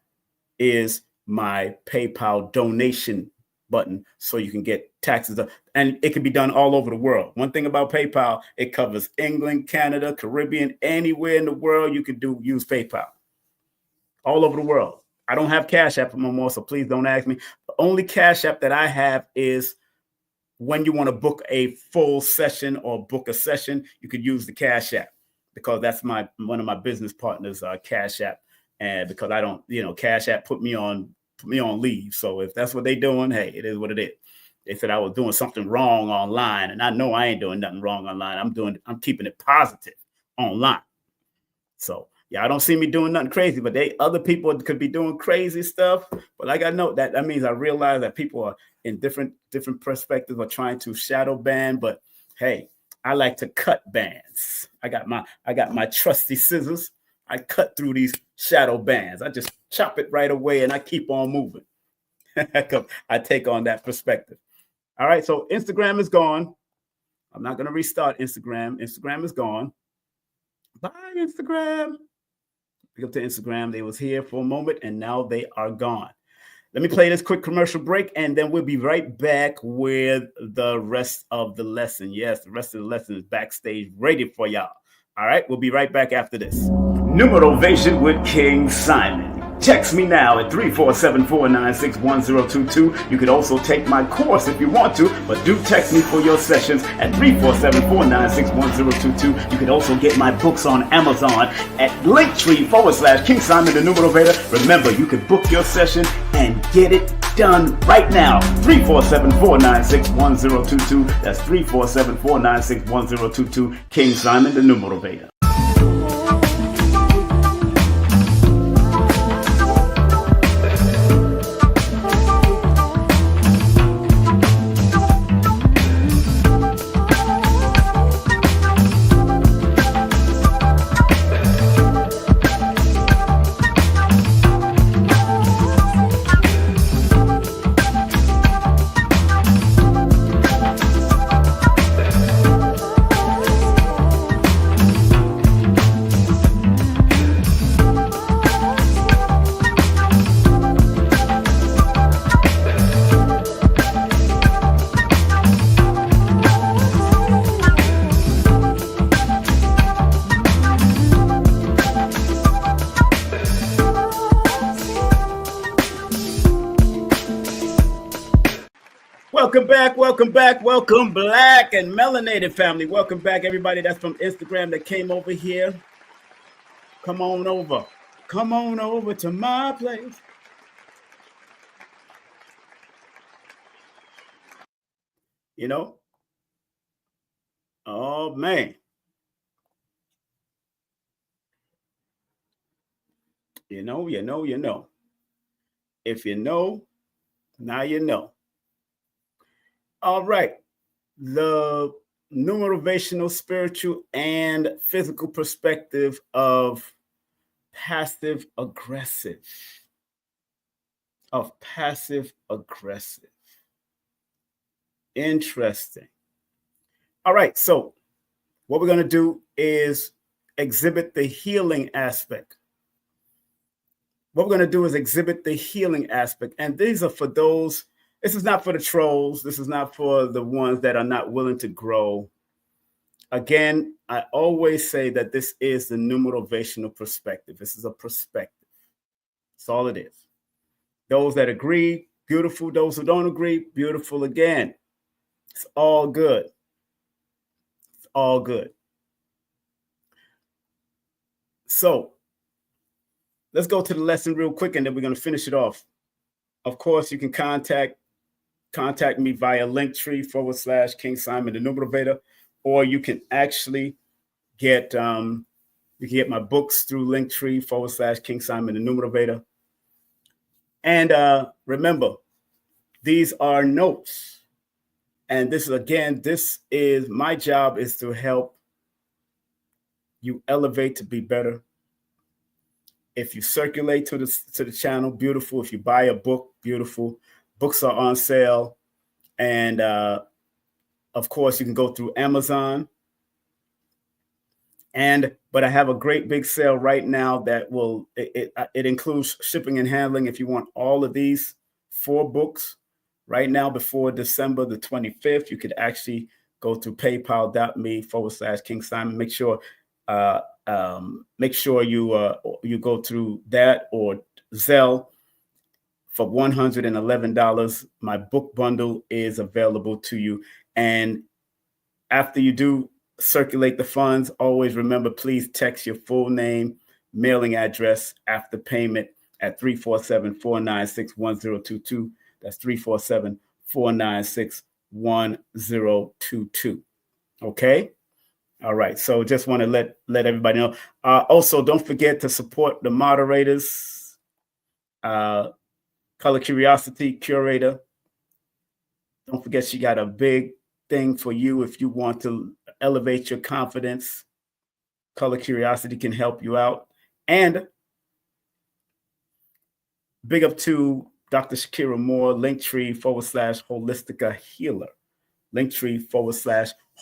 is my PayPal donation button, so you can get taxes. And it can be done all over the world. One thing about PayPal, it covers England, Canada, Caribbean, anywhere in the world you can use PayPal. All over the world. I don't have Cash App no more, so please don't ask me. The only Cash App that I have is when you want to book a full session or book a session, you could use the Cash App, because that's one of my business partners' Cash App. And because I don't, Cash App put me on leave. So if that's what they're doing, hey, it is what it is. They said I was doing something wrong online, and I know I ain't doing nothing wrong online. I'm keeping it positive online. So yeah, I don't see me doing nothing crazy, but other people could be doing crazy stuff. But like I know that means I realize that people are in different perspectives are trying to shadow ban. But hey, I like to cut bans. I got my trusty scissors. I cut through these shadow bans. I just chop it right away and I keep on moving. I take on that perspective. All right, so Instagram is gone. I'm not going to restart Instagram. Instagram is gone. Bye, Instagram. Pick up to Instagram. They was here for a moment and now they are gone. Let me play this quick commercial break and then we'll be right back with the rest of the lesson. Yes, the rest of the lesson is backstage ready for y'all. All right, we'll be right back after this. Numerovation with King Simon. Text me now at 347-496-1022. You could also take my course if you want to, but do text me for your sessions at 347-496-1022. You can also get my books on Amazon at Linktr.ee/King Simon the Numerovator. Remember, you can book your session and get it done right now. 347-496-1022. That's 347-496-1022. King Simon the Numerovator. Welcome Black and melanated family. Welcome back, everybody that's from Instagram that came over here. Come on over to my place. Oh man. You know. If you know, now you know. All right. The numerovational, spiritual, and physical perspective of passive aggressive. Interesting. All right. So what we're going to do is exhibit the healing aspect. And these are for those. This is not for the trolls. This is not for the ones that are not willing to grow. Again, I always say that this is the numerovational perspective. This is a perspective. That's all it is. Those that agree, beautiful. Those who don't agree, beautiful again. It's all good. all good. So let's go to the lesson real quick, and then we're going to finish it off. Of course, you can contact me via Linktree / King Simon the Numerovator, or you can actually get my books through Linktree / King Simon the Numerovator. And remember, these are notes. And this is my job, is to help you elevate to be better. If you circulate to the channel, beautiful. If you buy a book, beautiful. Books are on sale. And of course, you can go through Amazon. But I have a great big sale right now that it includes shipping and handling. If you want all of these 4 books right now before December the 25th, you could actually go to paypal.me / King Simon. Make sure you go through that, or Zelle. For $111, my book bundle is available to you. And after you do circulate the funds, always remember, please text your full name, mailing address after payment at 347-496-1022. That's 347-496-1022. Okay? All right. So just want to let everybody know. Also, don't forget to support the moderators. Color Curiosity Curator. Don't forget, she got a big thing for you if you want to elevate your confidence. Color Curiosity can help you out. And big up to Dr. Shakira Moore, Linktree / Holistica Healer. Linktree /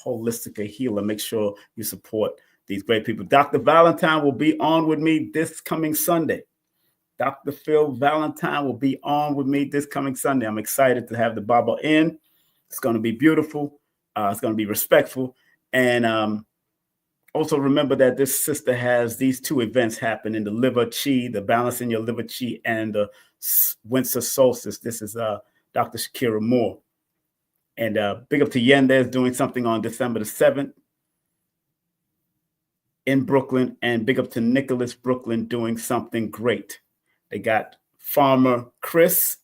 Holistica Healer. Make sure you support these great people. Dr. Valentine will be on with me this coming Sunday. Dr. Phil Valentine will be on with me this coming Sunday. I'm excited to have the Baba in. It's going to be beautiful. It's going to be respectful. And also remember that this sister has these 2 events happening: the liver chi, the balance in your liver chi, and the winter solstice. This is Dr. Shakira Moore. And big up to Yendez doing something on December the 7th in Brooklyn. And big up to Nicholas Brooklyn doing something great. They got Farmer Chris,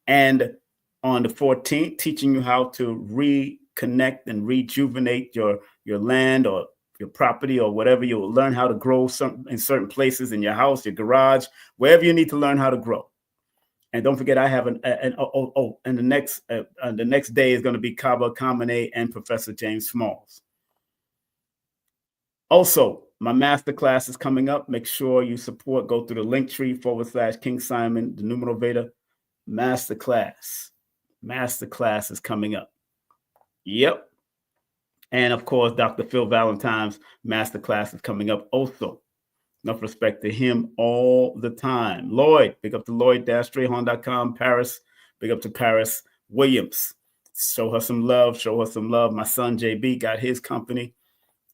and on the 14th, teaching you how to reconnect and rejuvenate your land or your property or whatever. You will learn how to grow in certain places in your house, your garage, wherever you need to learn how to grow. And don't forget, I have and the next day is going to be Kaba Kamene and Professor James Smalls. Also, my masterclass is coming up. Make sure you support. Go through the Linktree / King Simon the Numerovator. Masterclass is coming up. Yep. And of course, Dr. Phil Valentine's masterclass is coming up also. Enough respect to him all the time. Lloyd, big up to Lloyd-Strayhorn.com. Paris, big up to Paris Williams. Show her some love. My son JB got his company,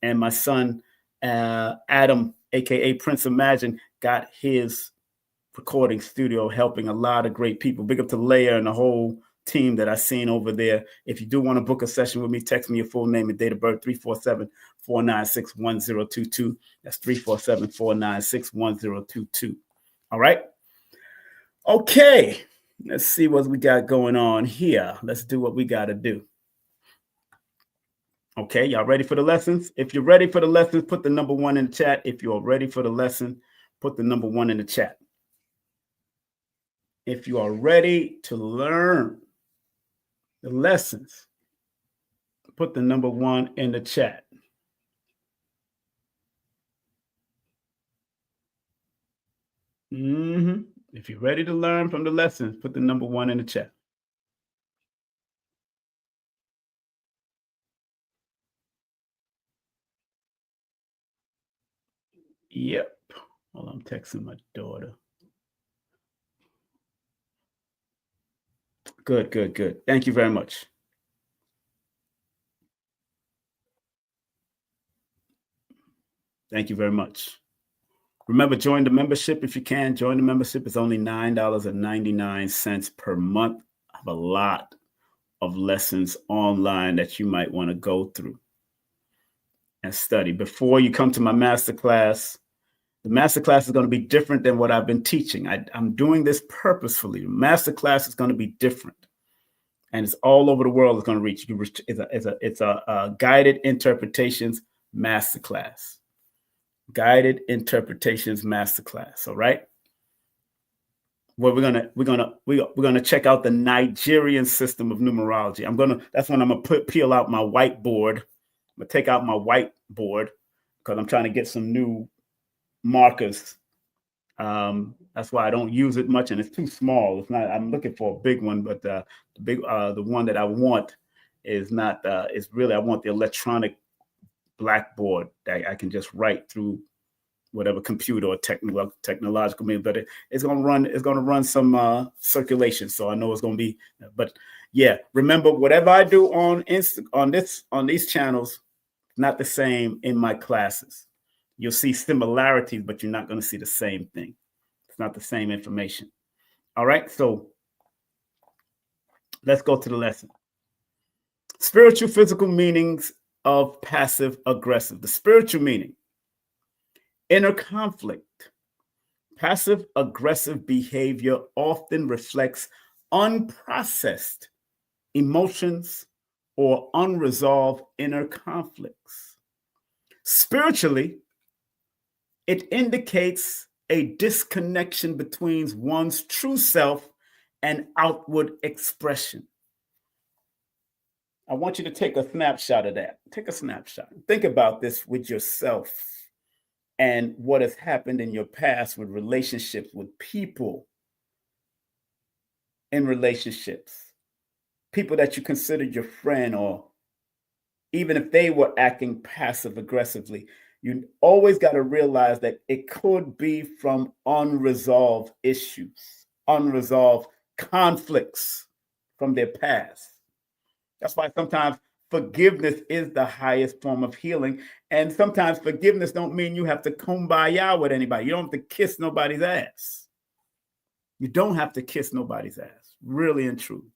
and my son Adam, aka Prince Imagine, got his recording studio, helping a lot of great people. Big up to Leia and the whole team that I seen over there. If you do want to book a session with me, text me your full name and date of birth, 347-496-1022. That's 347-496-1022. All right. Okay. Let's see what we got going on here. Let's do what we got to do. Okay, y'all ready for the lessons? If you're ready for the lessons, put the number 1 in the chat. If you're ready for the lesson, put the number 1 in the chat. If you are ready to learn the lessons, put the number 1 in the chat. If you're ready to learn from the lessons, put the number 1 in the chat. Yep. Hold on, I'm texting my daughter. Good. Thank you very much. Thank you very much. Remember, join the membership if you can. Join the membership. It's only $9.99 per month. I have a lot of lessons online that you might want to go through. study. Before you come to my masterclass, the masterclass is going to be different than what I've been teaching. I'm doing this purposefully. The masterclass is going to be different, and it's all over the world. It's going to reach you. It's a guided interpretations masterclass. Guided interpretations masterclass. All right. Well, we're gonna check out the Nigerian system of numerology. That's when I'm gonna peel out my whiteboard. I'm gonna take out my whiteboard because I'm trying to get some new markers. That's why I don't use it much, and it's too small. It's not. I'm looking for a big one, but the one that I want is not. Is really I want the electronic blackboard that I can just write through whatever computer or technological means, but it's going to run some circulation. So I know it's going to be, but yeah, remember whatever I do on these channels, not the same in my classes. You'll see similarities, but you're not going to see the same thing. It's not the same information. All right. So let's go to the lesson. Spiritual physical meanings of passive aggressive. The spiritual meaning. Inner conflict. Passive aggressive behavior often reflects unprocessed emotions or unresolved inner conflicts. Spiritually, it indicates a disconnection between one's true self and outward expression. I want you to take a snapshot of that. Take a snapshot. Think about this with yourself and what has happened in your past with relationships, with people in relationships, people that you considered your friend, or even if they were acting passive aggressively. You always got to realize that it could be from unresolved issues, unresolved conflicts from their past. That's why sometimes forgiveness is the highest form of healing. And sometimes forgiveness don't mean you have to kumbaya with anybody. You don't have to kiss nobody's ass. You don't have to kiss nobody's ass, really and true.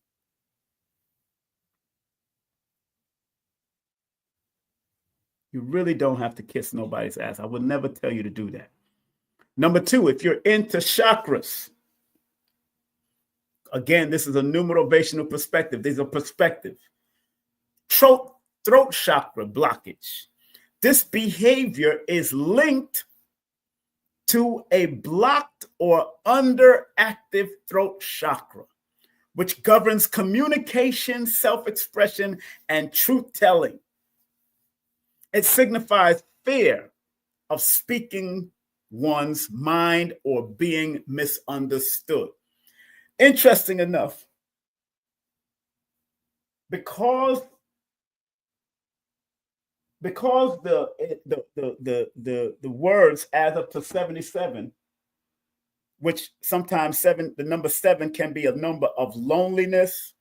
You really don't have to kiss nobody's ass. I would never tell you to do that. Number two, if you're into chakras, again, this is a numerovational perspective. These are perspective. Throat chakra blockage. This behavior is linked to a blocked or underactive throat chakra, which governs communication, self-expression, and truth-telling. It signifies fear of speaking one's mind or being misunderstood. Interesting enough, because the words add up to 77, which sometimes the number 7 can be a number of loneliness,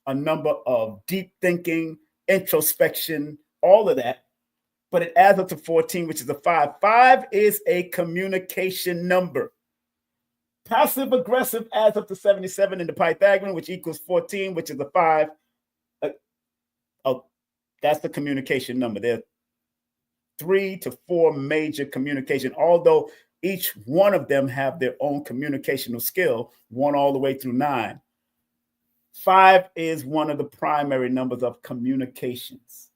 a number of deep thinking, introspection, all of that. But it adds up to 14, which is a 5. 5 is a communication number. Passive aggressive adds up to 77 in the Pythagorean, which equals 14, which is a 5. That's the communication number. There are 3 to 4 major communication, although each one of them have their own communicational skill, 1 all the way through 9. 5 is one of the primary numbers of communications,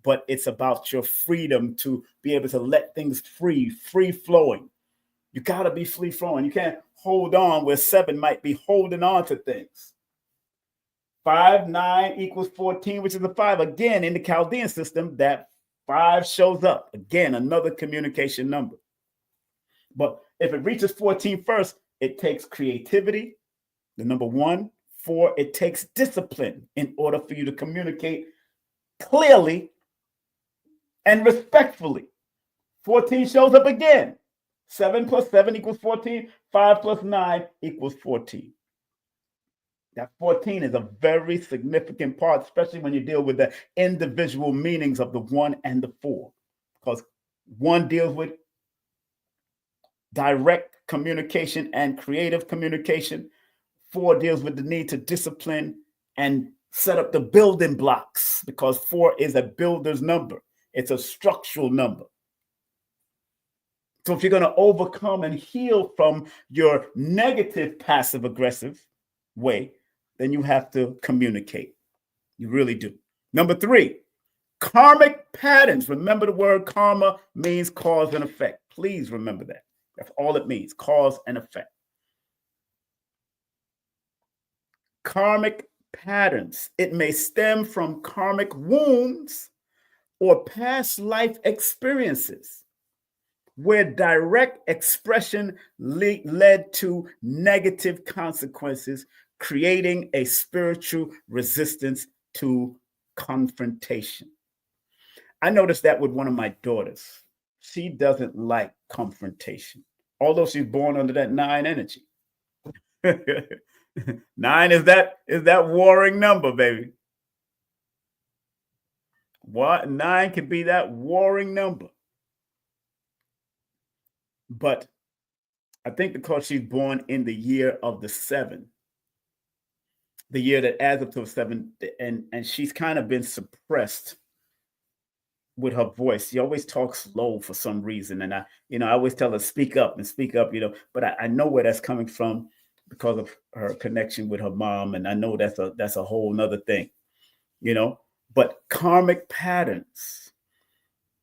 but it's about your freedom to be able to let things free flowing. You got to be free flowing. You can't hold on where 7 might be holding on to things. 5, 9 equals 14, which is a 5. Again, in the Chaldean system, that 5 shows up. Again, another communication number. But if it reaches 14 first, it takes creativity, the number 1. 4, it takes discipline in order for you to communicate clearly and respectfully. 14 shows up again. 7 plus 7 equals 14. 5 plus 9 equals 14. That 14 is a very significant part, especially when you deal with the individual meanings of the 1 and the 4. Because 1 deals with direct communication and creative communication. 4 deals with the need to discipline and set up the building blocks, because 4 is a builder's number. It's a structural number. So if you're going to overcome and heal from your negative passive aggressive way, then you have to communicate. You really do. Number 3, karmic patterns. Remember, the word karma means cause and effect. Please remember that. That's all it means, cause and effect. Karmic patterns. It may stem from karmic wounds or past life experiences where direct expression led to negative consequences, creating a spiritual resistance to confrontation. I noticed that with one of my daughters. She doesn't like confrontation, although she's born under that 9 energy. 9 is that warring number, baby. What 9 can be that warring number. But I think because she's born in the year of the 7, the year that adds up to a 7, and she's kind of been suppressed with her voice. She always talks low for some reason. And I always tell her, speak up, but I know where that's coming from because of her connection with her mom. And I know that's a whole nother thing, but karmic patterns.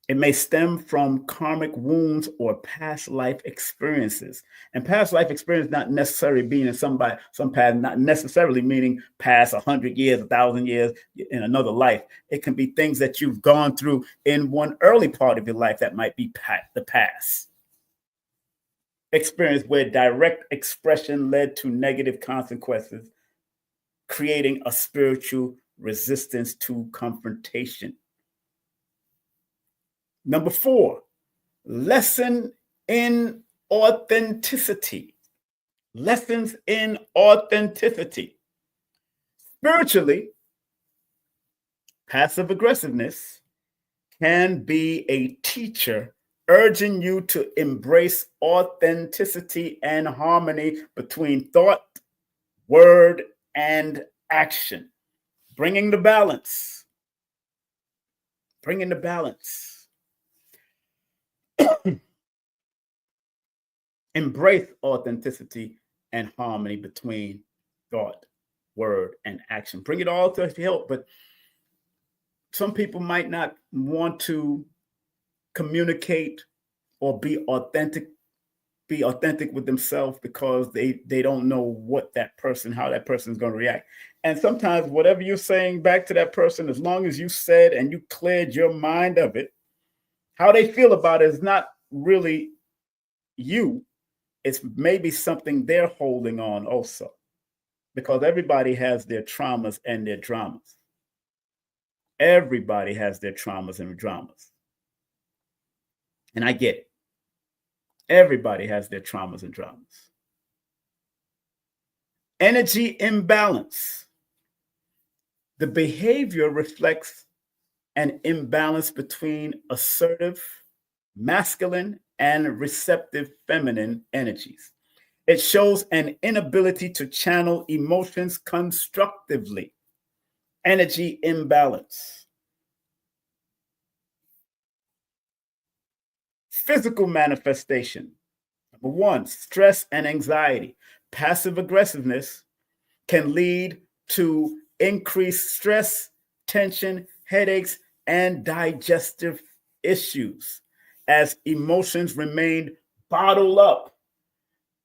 It may stem from karmic wounds or past life experiences. And past life experience not necessarily being in some past, not necessarily meaning past 100 years, 1,000 years in another life. It can be things that you've gone through in one early part of your life that might be the past. Experience where direct expression led to negative consequences, creating a spiritual resistance to confrontation. Number 4, lesson in authenticity. Lessons in authenticity. Spiritually, passive aggressiveness can be a teacher urging you to embrace authenticity and harmony between thought, word, and action. Bringing the balance. Bringing the balance. Embrace authenticity and harmony between thought, word, and action. Bring it all to help, but some people might not want to communicate or be authentic with themselves because they don't know how that person is going to react. And sometimes whatever you're saying back to that person, as long as you said and you cleared your mind of it, how they feel about it is not really you. It's maybe something they're holding on also, because everybody has their traumas and their dramas. Everybody has their traumas and dramas. And I get it. Everybody has their traumas and dramas. Energy imbalance. The behavior reflects an imbalance between assertive, masculine, and receptive feminine energies. It shows an inability to channel emotions constructively. Energy imbalance. Physical manifestation. Number 1, stress and anxiety. Passive aggressiveness can lead to increased stress, tension, headaches, and digestive issues as emotions remain bottled up.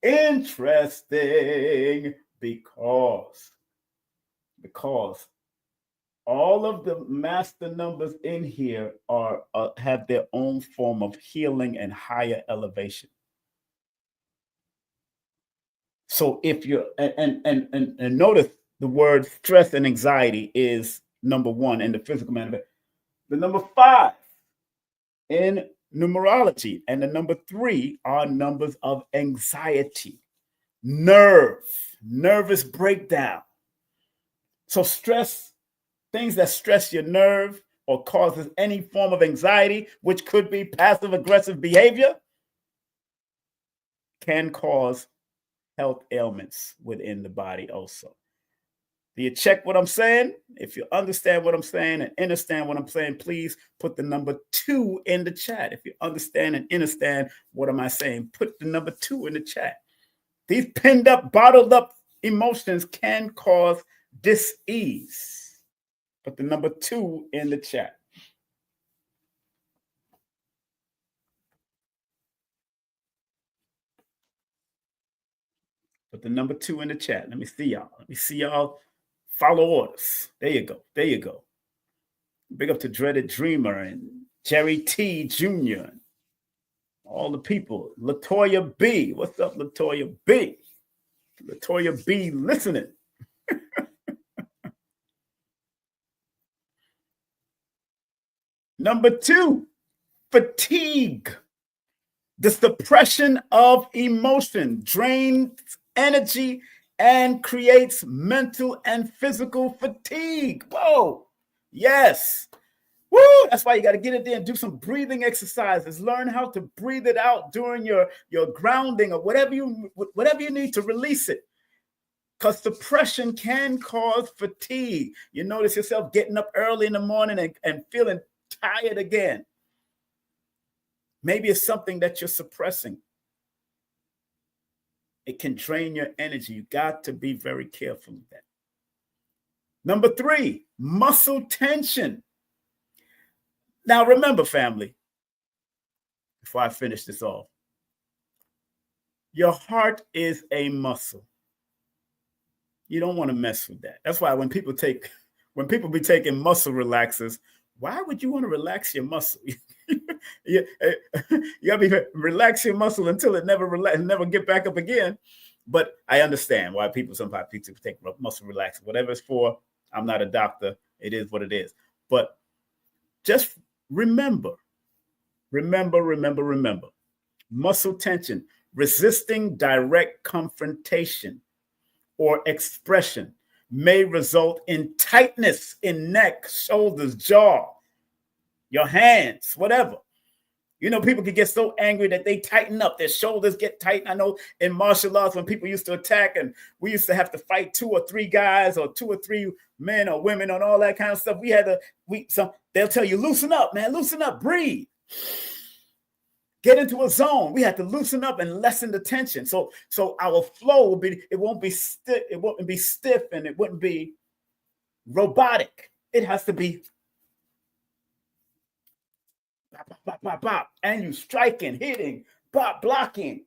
Interesting, because all of the master numbers in here have their own form of healing and higher elevation. So if you're and notice the word stress and anxiety is number 1 in the physical manifestation. The number 5 in numerology and the number 3 are numbers of anxiety, nervous breakdown. So stress, things that stress your nerve or causes any form of anxiety, which could be passive aggressive behavior, can cause health ailments within the body also. Do you check what I'm saying? If you understand what I'm saying and understand what I'm saying, please put the number 2 in the chat. If you understand and understand what am I saying, put the number 2 in the chat. These pinned up, bottled up emotions can cause dis-ease. Put the number 2 in the chat. Put the number 2 in the chat. Let me see y'all. Let me see y'all follow orders. There you go. There you go. Big up to Dreaded Dreamer and Jerry T. Jr. All the people. Latoya B. What's up, Latoya B? Latoya B listening. Number 2, fatigue. The suppression of emotion drains energy and creates mental and physical fatigue. Whoa. Yes. Woo. That's why you got to get it there and do some breathing exercises. Learn how to breathe it out during your grounding or whatever you need to release it. Because suppression can cause fatigue. You notice yourself getting up early in the morning and feeling tired again. Maybe it's something that you're suppressing. It can drain your energy. You got to be very careful with that. Number 3, muscle tension. Now, remember, family, before I finish this off, your heart is a muscle. You don't want to mess with that. That's why when people be taking muscle relaxers, why would you want to relax your muscle? you gotta be relax your muscle until it never get back up again. But I understand why sometimes people take muscle relaxer, whatever it's for. I'm not a doctor. It is what it is. But just remember. Muscle tension, resisting direct confrontation or expression may result in tightness in neck, shoulders, jaw, your hands, whatever. You know, people can get so angry that they tighten up. Their shoulders get tight. I know in martial arts, when people used to attack and we used to have to fight 2 or 3 guys or 2 or 3 men or women and all that kind of stuff. They'll tell you, loosen up, man, loosen up, breathe. Get into a zone. We have to loosen up and lessen the tension. So our flow will be, it won't be stiff, and it wouldn't be robotic. It has to be bop, bop, bop, bop, and you striking, hitting, bop, blocking.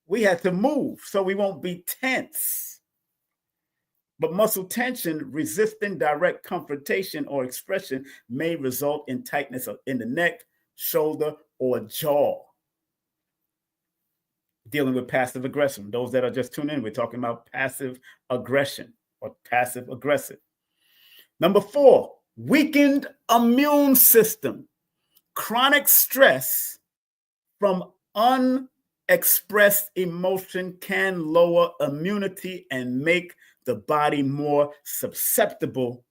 We have to move so we won't be tense. But muscle tension, resisting direct confrontation or expression, may result in tightness in the neck, shoulder, or jaw. Dealing with passive aggression. Those that are just tuning in, we're talking about passive aggression or passive aggressive. Number 4, weakened immune system. Chronic stress from unexpressed emotion can lower immunity and make the body more susceptible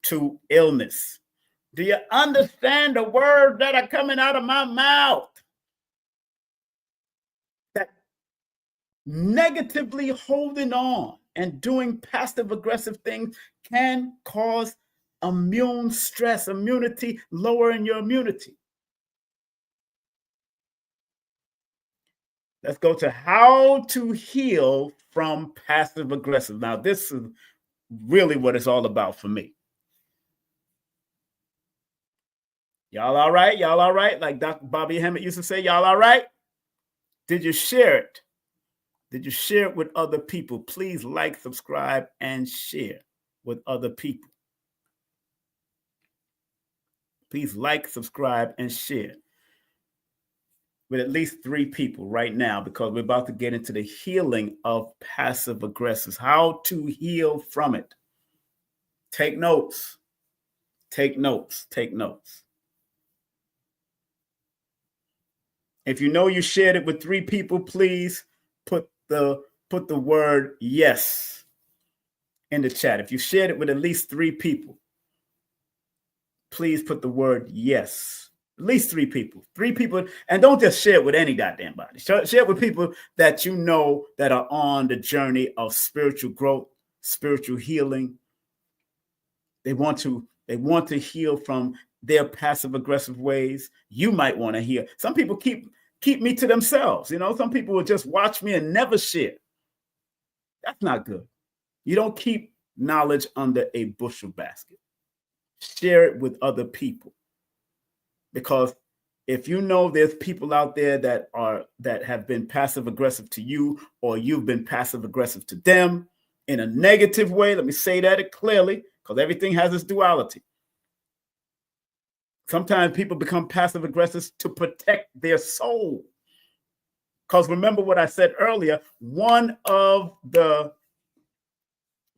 to illness. Do you understand the words that are coming out of my mouth? That negatively holding on and doing passive aggressive things can cause immune stress, immunity, lowering your immunity. Let's go to how to heal from passive aggressive. Now, this is really what it's all about for me. Y'all all right? Y'all all right? Like Dr. Bobby Hammett used to say, y'all all right? Did you share it? Did you share it with other people? Please like, subscribe, and share with other people. Please like, subscribe, and share with at least 3 people right now, because we're about to get into the healing of passive aggressives, how to heal from it. Take notes. Take notes. Take notes. If you know you shared it with 3 people, please put the word yes in the chat. If you shared it with at least 3 people, please put the word yes. At least 3 people. 3 people. And don't just share it with any goddamn body. Share it with people that you know that are on the journey of spiritual growth, spiritual healing, They want to heal from their passive aggressive ways. You might want to heal. Some people keep me to themselves. Some people will just watch me and never share. That's not good. You don't keep knowledge under a bushel basket. Share it with other people. Because if you know there's people out there that have been passive aggressive to you, or you've been passive aggressive to them in a negative way, let me say that clearly, because everything has its duality. Sometimes people become passive aggressive to protect their soul. Because remember what I said earlier, one of the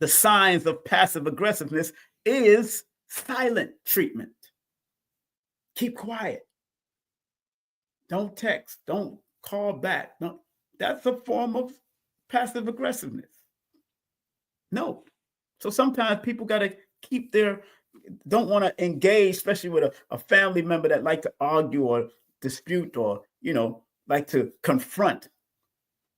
signs of passive aggressiveness is silent treatment. Keep quiet. Don't text. Don't call back. No, that's a form of passive aggressiveness. No. So sometimes people got to don't want to engage, especially with a family member that like to argue or dispute or, like to confront,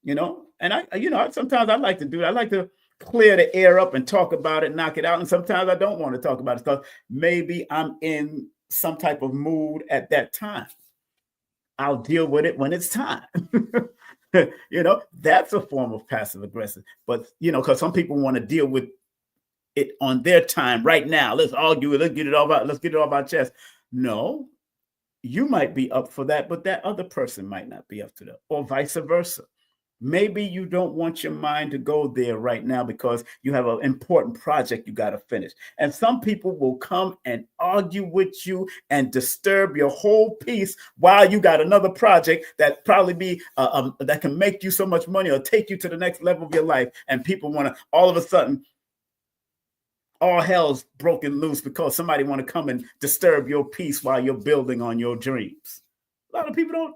and sometimes I like to do that. I like to clear the air up and talk about it, knock it out. And sometimes I don't want to talk about it because maybe I'm in some type of mood at that time. I'll deal with it when it's time. That's a form of passive aggressive. But, because some people want to deal with it on their time right now. Let's argue it. Let's get it off our chest. No, you might be up for that, but that other person might not be up to that, or vice versa. Maybe you don't want your mind to go there right now because you have an important project you got to finish. And some people will come and argue with you and disturb your whole peace while you got another project that probably be that can make you so much money or take you to the next level of your life. And people want to all of a sudden, all hell's broken loose because somebody want to come and disturb your peace while you're building on your dreams. A lot of people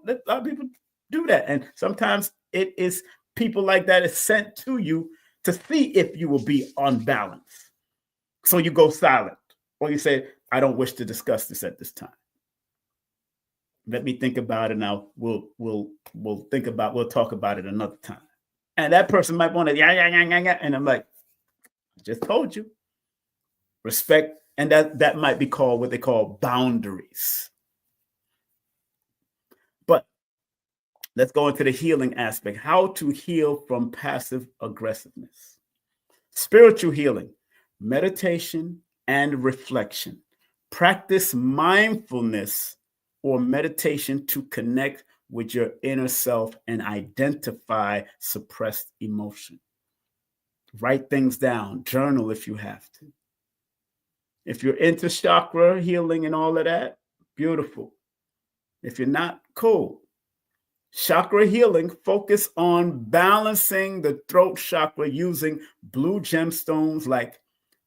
do that. And sometimes it is people like that is sent to you to see if you will be on balance. So you go silent, or you say, I don't wish to discuss this at this time. Let me think about it now. We'll talk about it another time. And that person might want to, yeah. And I'm like, I just told you. Respect. And that might be called what they call boundaries. But let's go into the healing aspect. How to heal from passive aggressiveness. Spiritual healing, meditation and reflection. Practice mindfulness or meditation to connect with your inner self and identify suppressed emotion. Write things down. Journal if you have to. If you're into chakra healing and all of that, beautiful. If you're not, cool. Chakra healing, focus on balancing the throat chakra using blue gemstones like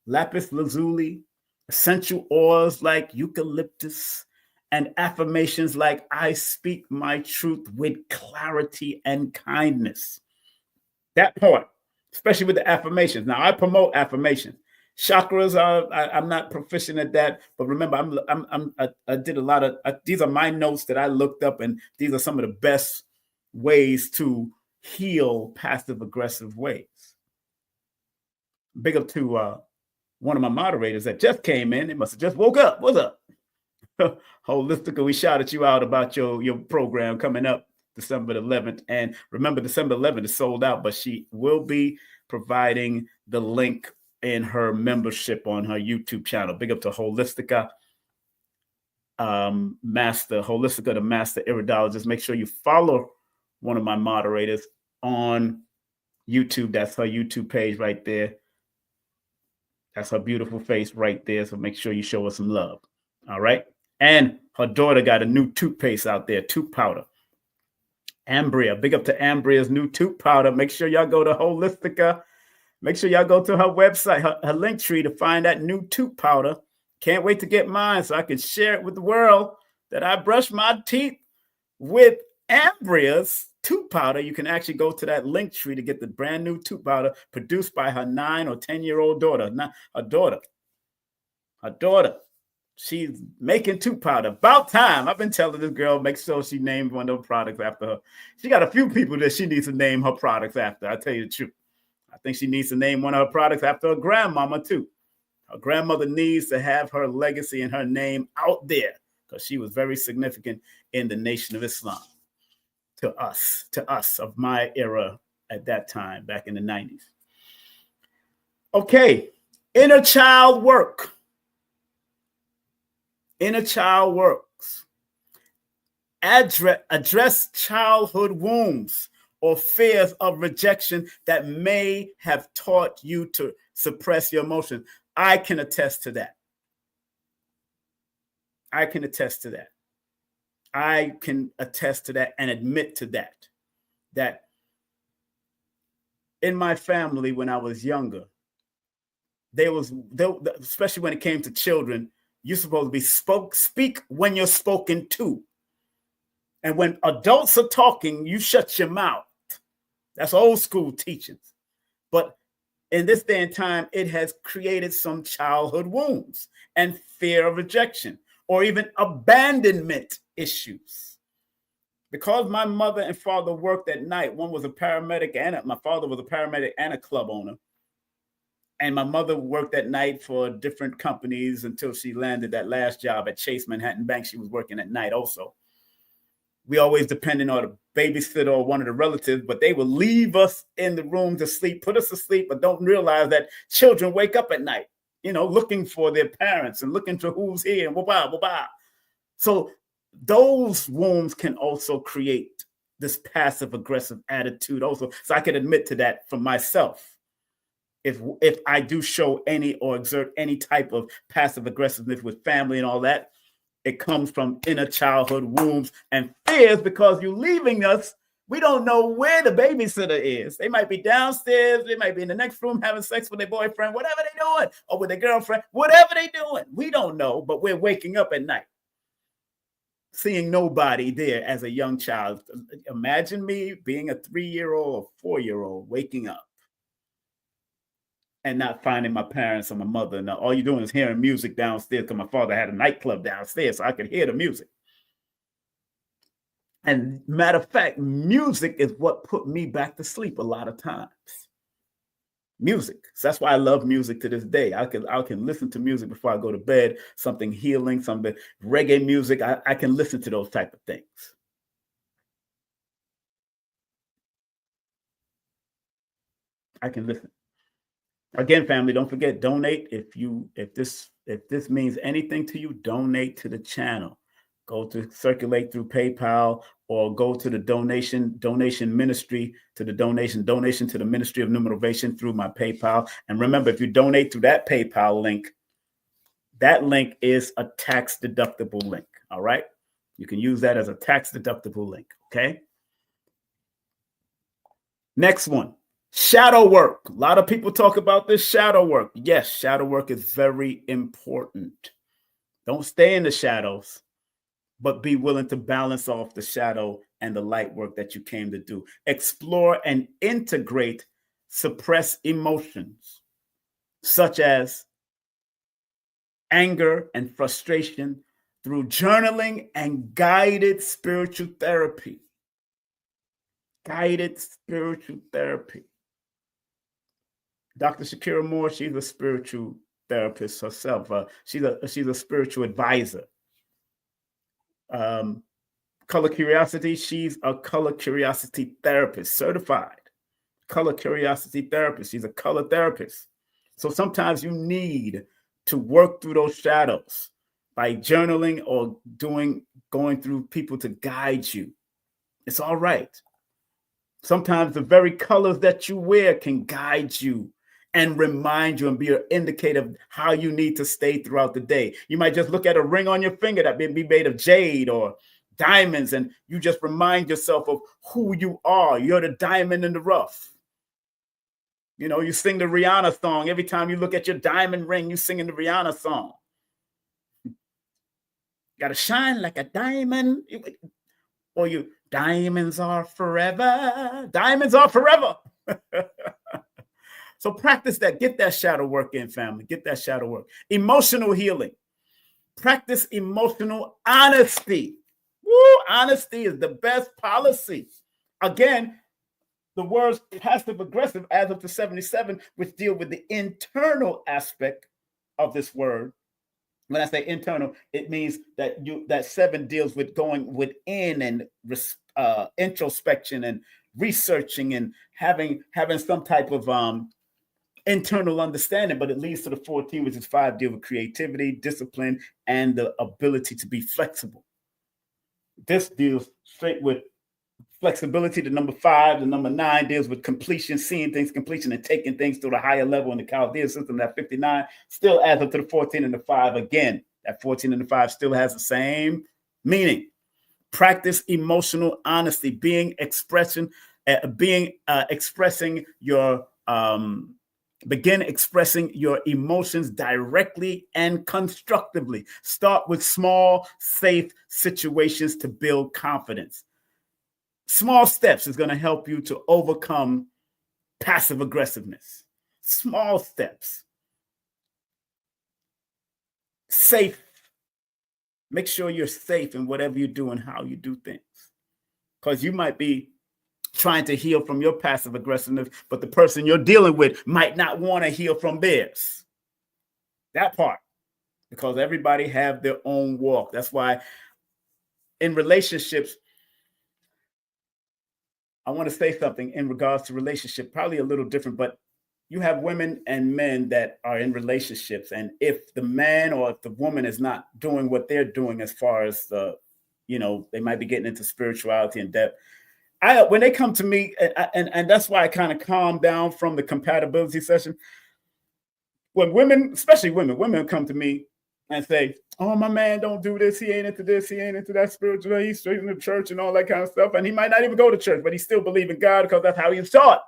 lapis lazuli, essential oils like eucalyptus, and affirmations like I speak my truth with clarity and kindness. That part, especially with the affirmations. Now, I promote affirmations. Chakras I'm not proficient at that, but remember, I did a lot of. These are my notes that I looked up, and these are some of the best ways to heal passive aggressive ways. Big up to one of my moderators that just came in. They must have just woke up. What's up? Holistica, we shouted you out about your program coming up December 11th. And remember, December 11th is sold out, but she will be providing the link in her membership on her YouTube channel. Big up to Holistica, Holistica, the Master Iridologist. Make sure you follow one of my moderators on YouTube. That's her YouTube page right there. That's her beautiful face right there. So make sure you show her some love. All right. And her daughter got a new toothpaste out there, tooth powder. Ambria, big up to Ambria's new tooth powder. Make sure y'all go to Holistica. Make sure y'all go to her website, her Linktree, to find that new tooth powder. Can't wait to get mine so I can share it with the world that I brush my teeth with Ambria's tooth powder. You can actually go to that Linktree to get the brand new tooth powder produced by her 9 or 10-year-old daughter. Not her daughter. Her daughter. She's making tooth powder. About time. I've been telling this girl, make sure she named one of her products after her. She got a few people that she needs to name her products after. I tell you the truth. I think she needs to name one of her products after her grandmama, too. Her grandmother needs to have her legacy and her name out there because she was very significant in the Nation of Islam to us of my era at that time, back in the 90s. Okay, inner child work. Inner child works. Address childhood wounds or fears of rejection that may have taught you to suppress your emotions. I can attest to that. I can attest to that. I can attest to that and admit to that. That in my family, when I was younger, especially when it came to children, you're supposed to be speak when you're spoken to. And when adults are talking, you shut your mouth. That's old school teachings. But in this day and time, it has created some childhood wounds and fear of rejection or even abandonment issues. Because my mother and father worked at night, one was a paramedic and my father was a paramedic and a club owner. And my mother worked at night for different companies until she landed that last job at Chase Manhattan Bank. She was working at night also. We always depended on a babysitter or one of the relatives, but they would leave us in the room to sleep, put us to sleep, but don't realize that children wake up at night, looking for their parents and looking for who's here and blah. So those wounds can also create this passive aggressive attitude also. So I can admit to that for myself. If I do show any or exert any type of passive aggressiveness with family and all that, it comes from inner childhood wounds and fears because you're leaving us. We don't know where the babysitter is. They might be downstairs. They might be in the next room having sex with their boyfriend, whatever they're doing, or with their girlfriend, whatever they're doing. We don't know, but we're waking up at night, seeing nobody there as a young child. Imagine me being a 3-year-old or 4-year-old waking up and not finding my parents or my mother. Now, all you're doing is hearing music downstairs because my father had a nightclub downstairs, so I could hear the music. And matter of fact, music is what put me back to sleep a lot of times. Music. So that's why I love music to this day. I can listen to music before I go to bed, something healing, something reggae music. I can listen to those type of things. I can listen. Again, family, don't forget, donate. If this means anything to you, donate to the channel. Go to circulate through PayPal or go to the donation ministry to the donation to the Ministry of Numerovation through my PayPal. And remember, if you donate through that PayPal link, that link is a tax deductible link. All right. You can use that as a tax deductible link. Okay. Next one. Shadow work. A lot of people talk about this shadow work. Yes, shadow work is very important. Don't stay in the shadows, but be willing to balance off the shadow and the light work that you came to do. Explore and integrate suppressed emotions, such as anger and frustration, through journaling and guided spiritual therapy. Guided spiritual therapy. Dr. Shakira Moore, she's a spiritual therapist herself. She's a spiritual advisor. Color Curiosity, she's a color curiosity therapist, certified color curiosity therapist. She's a color therapist. So sometimes you need to work through those shadows by journaling or going through people to guide you. It's all right. Sometimes the very colors that you wear can guide you and remind you and be an indicator of how you need to stay throughout the day. You might just look at a ring on your finger that may be made of jade or diamonds, and you just remind yourself of who you are. You're the diamond in the rough. You sing the Rihanna song. Every time you look at your diamond ring, you singing the Rihanna song. Gotta shine like a diamond. Or diamonds are forever. Diamonds are forever. So practice that. Get that shadow work in, family. Get that shadow work. Emotional healing. Practice emotional honesty. Woo, honesty is the best policy. Again, the words passive aggressive adds up to 77, which deal with the internal aspect of this word, when I say internal, it means that that 7 deals with going within and introspection and researching and having some type of internal understanding. But it leads to the 14, which is 5, deal with creativity, discipline, and the ability to be flexible. This deals straight with flexibility. The number 5, the number 9 deals with completion, seeing things completion and taking things to the higher level in the Chaldean system. That 59 still adds up to the 14 and the 5 again. That 14 and the 5 still has the same meaning. Practice emotional honesty, expressing your begin expressing your emotions directly and constructively. Start with small, safe situations to build confidence. Small steps is going to help you to overcome passive aggressiveness. Small steps. Safe. Make sure you're safe in whatever you do and how you do things. Because you might be trying to heal from your passive aggressiveness, but the person you're dealing with might not want to heal from theirs. That part. Because everybody have their own walk. That's why in relationships, I want to say something in regards to relationship, probably a little different, but you have women and men that are in relationships. And if the man or if the woman is not doing what they're doing as far as they might be getting into spirituality and depth. When they come to me, and that's why I kind of calm down from the compatibility session. When women, especially women come to me and say, oh, my man don't do this. He ain't into this. He ain't into that spiritual. He's straight in the church and all that kind of stuff. And he might not even go to church, but he still believe in God because that's how he's taught.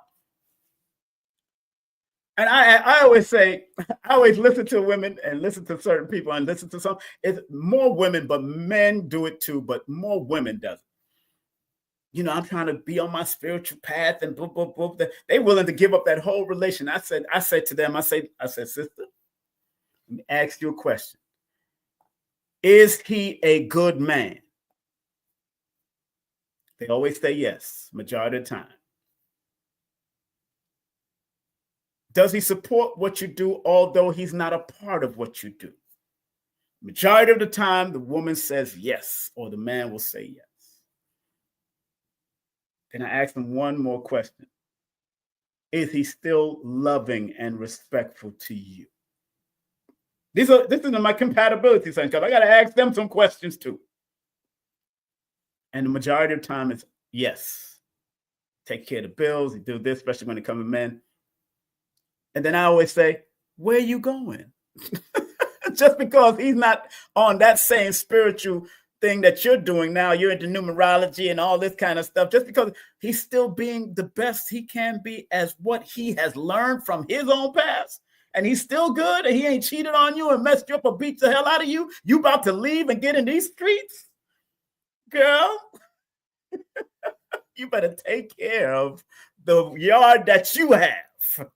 And I always say, I always listen to women and listen to certain people and listen to some. It's more women, but men do it too, but more women does it. I'm trying to be on my spiritual path and blah, blah, blah. They willing to give up that whole relation. I said to them, I said, sister, let me ask you a question. Is he a good man? They always say yes, majority of the time. Does he support what you do, although he's not a part of what you do? Majority of the time, the woman says yes, or the man will say yes. Then I ask them one more question. Is he still loving and respectful to you? This is my compatibility thing, because I got to ask them some questions too. And the majority of the time is yes. Take care of the bills, you do this, especially when it comes to men. And then I always say, where are you going? Just because he's not on that same spiritual thing that you're doing now, you're into numerology and all this kind of stuff, just because he's still being the best he can be as what he has learned from his own past. And he's still good and he ain't cheated on you and messed you up or beat the hell out of you. You about to leave and get in these streets? Girl, you better take care of the yard that you have.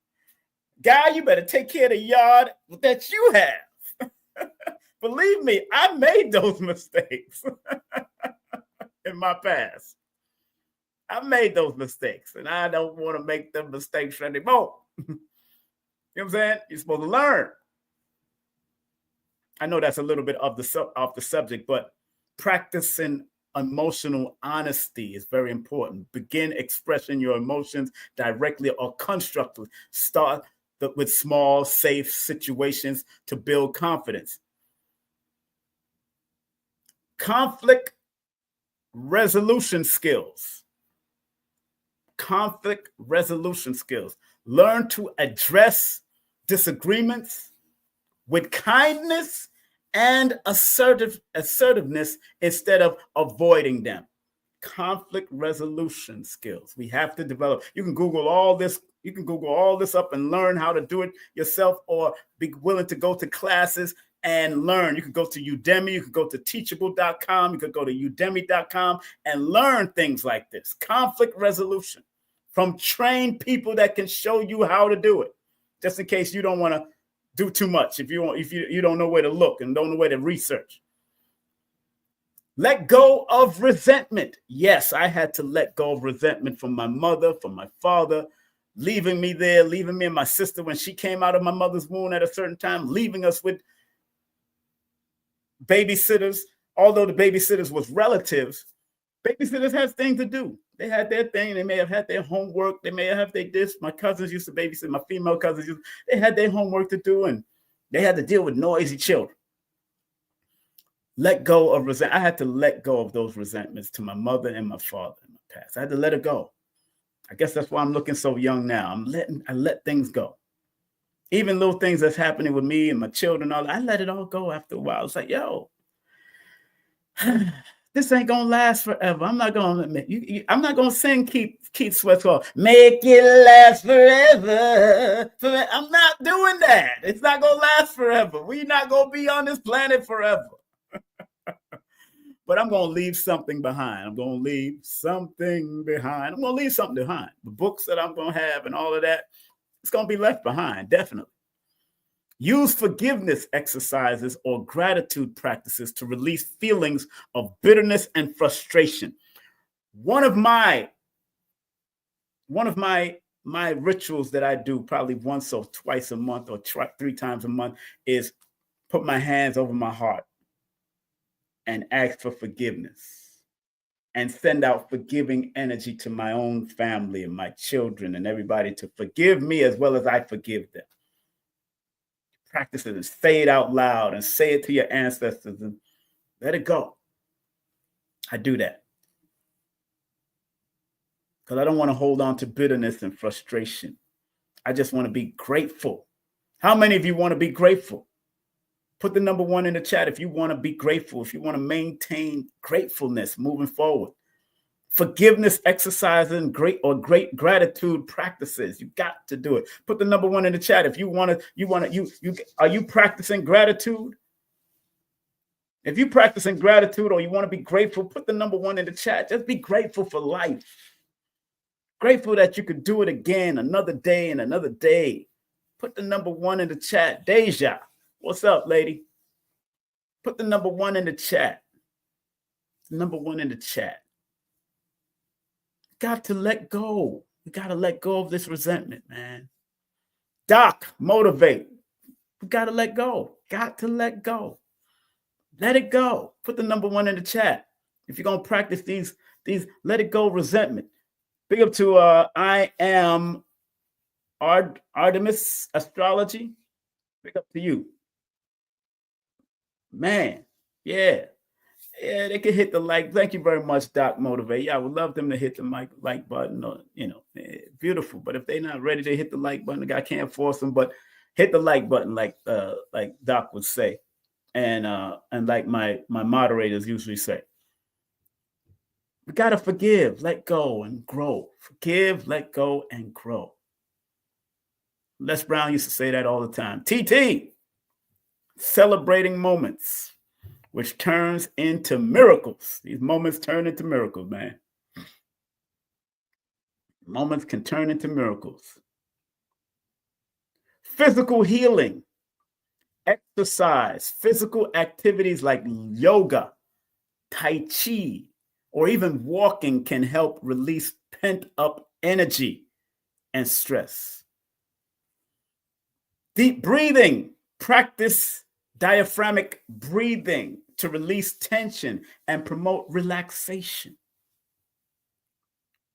Guy, you better take care of the yard that you have. Believe me, I made those mistakes in my past. I made those mistakes, and I don't want to make them mistakes anymore. You know what I'm saying? You're supposed to learn. I know that's a little bit off the subject, but practicing emotional honesty is very important. Begin expressing your emotions directly or constructively. Start with small, safe situations to build confidence. Conflict resolution skills. Conflict resolution skills. Learn to address disagreements with kindness and assertiveness instead of avoiding them. Conflict resolution skills. We have to develop. You can Google all this. You can Google all this up and learn how to do it yourself, or be willing to go to classes and learn. You can go to Udemy. You can go to teachable.com. You could go to udemy.com and learn things like this. Conflict resolution from trained people that can show you how to do it. Just in case you don't want to do too much. If you don't know where to look and don't know where to research. Let go of resentment. Yes, I had to let go of resentment from my mother, from my father, leaving me there, leaving me and my sister when she came out of my mother's womb at a certain time, leaving us with babysitters. Although the babysitters was relatives, babysitters had things to do. They had their thing. They may have had their homework. They may have had their this. My cousins used to babysit. My female cousins they had their homework to do, and they had to deal with noisy children. Let go of resentment. I had to let go of those resentments to my mother and my father in my past. I had to let it go. I guess that's why I'm looking so young now. I let things go. Even little things that's happening with me and my children, I let it all go after a while. It's like, yo, this ain't gonna last forever. I'm not gonna admit I'm not gonna sing Keith Sweat's song, make it last forever. I'm not doing that. It's not gonna last forever. We're not gonna be on this planet forever. But I'm going to leave something behind. I'm going to leave something behind. I'm going to leave something behind. The books that I'm going to have and all of that, it's going to be left behind, definitely. Use forgiveness exercises or gratitude practices to release feelings of bitterness and frustration. One of my rituals that I do probably once or twice a month or 3 times a month is put my hands over my heart and ask for forgiveness and send out forgiving energy to my own family and my children and everybody to forgive me as well as I forgive them. Practice it and say it out loud and say it to your ancestors and let it go. I do that because I don't want to hold on to bitterness and frustration. I just want to be grateful. How many of you want to be grateful? Put the number 1 in the chat if you want to be grateful, if you want to maintain gratefulness moving forward. Forgiveness exercises and great gratitude practices. You got to do it. Put the number 1 in the chat if you want to. Are you practicing gratitude? If you're practicing gratitude or you want to be grateful, put the number 1 in the chat. Just be grateful for life. Grateful that you could do it again another day and another day. Put the number 1 in the chat. Deja. What's up, lady? Put the number 1 in the chat. Number 1 in the chat. Got to let go. We got to let go of this resentment, man. Doc, motivate. We got to let go. Got to let go. Let it go. Put the number 1 in the chat. If you're going to practice these let it go resentment. Big up to I am Artemis Astrology. Big up to you. Man, yeah, they can hit the like. Thank you very much, Doc Motivate. Yeah, I would love them to hit the like button, or beautiful. But if they're not ready to hit the like button, the guy can't force them. But hit the like button, like Doc would say, and like my moderators usually say. We gotta forgive, let go, and grow. Forgive, let go, and grow. Les Brown used to say that all the time. TT. Celebrating moments, which turns into miracles. These moments turn into miracles, man. Moments can turn into miracles. Physical healing, exercise, physical activities like yoga, tai chi, or even walking can help release pent-up energy and stress. Deep breathing, practice diaphragmatic breathing to release tension and promote relaxation.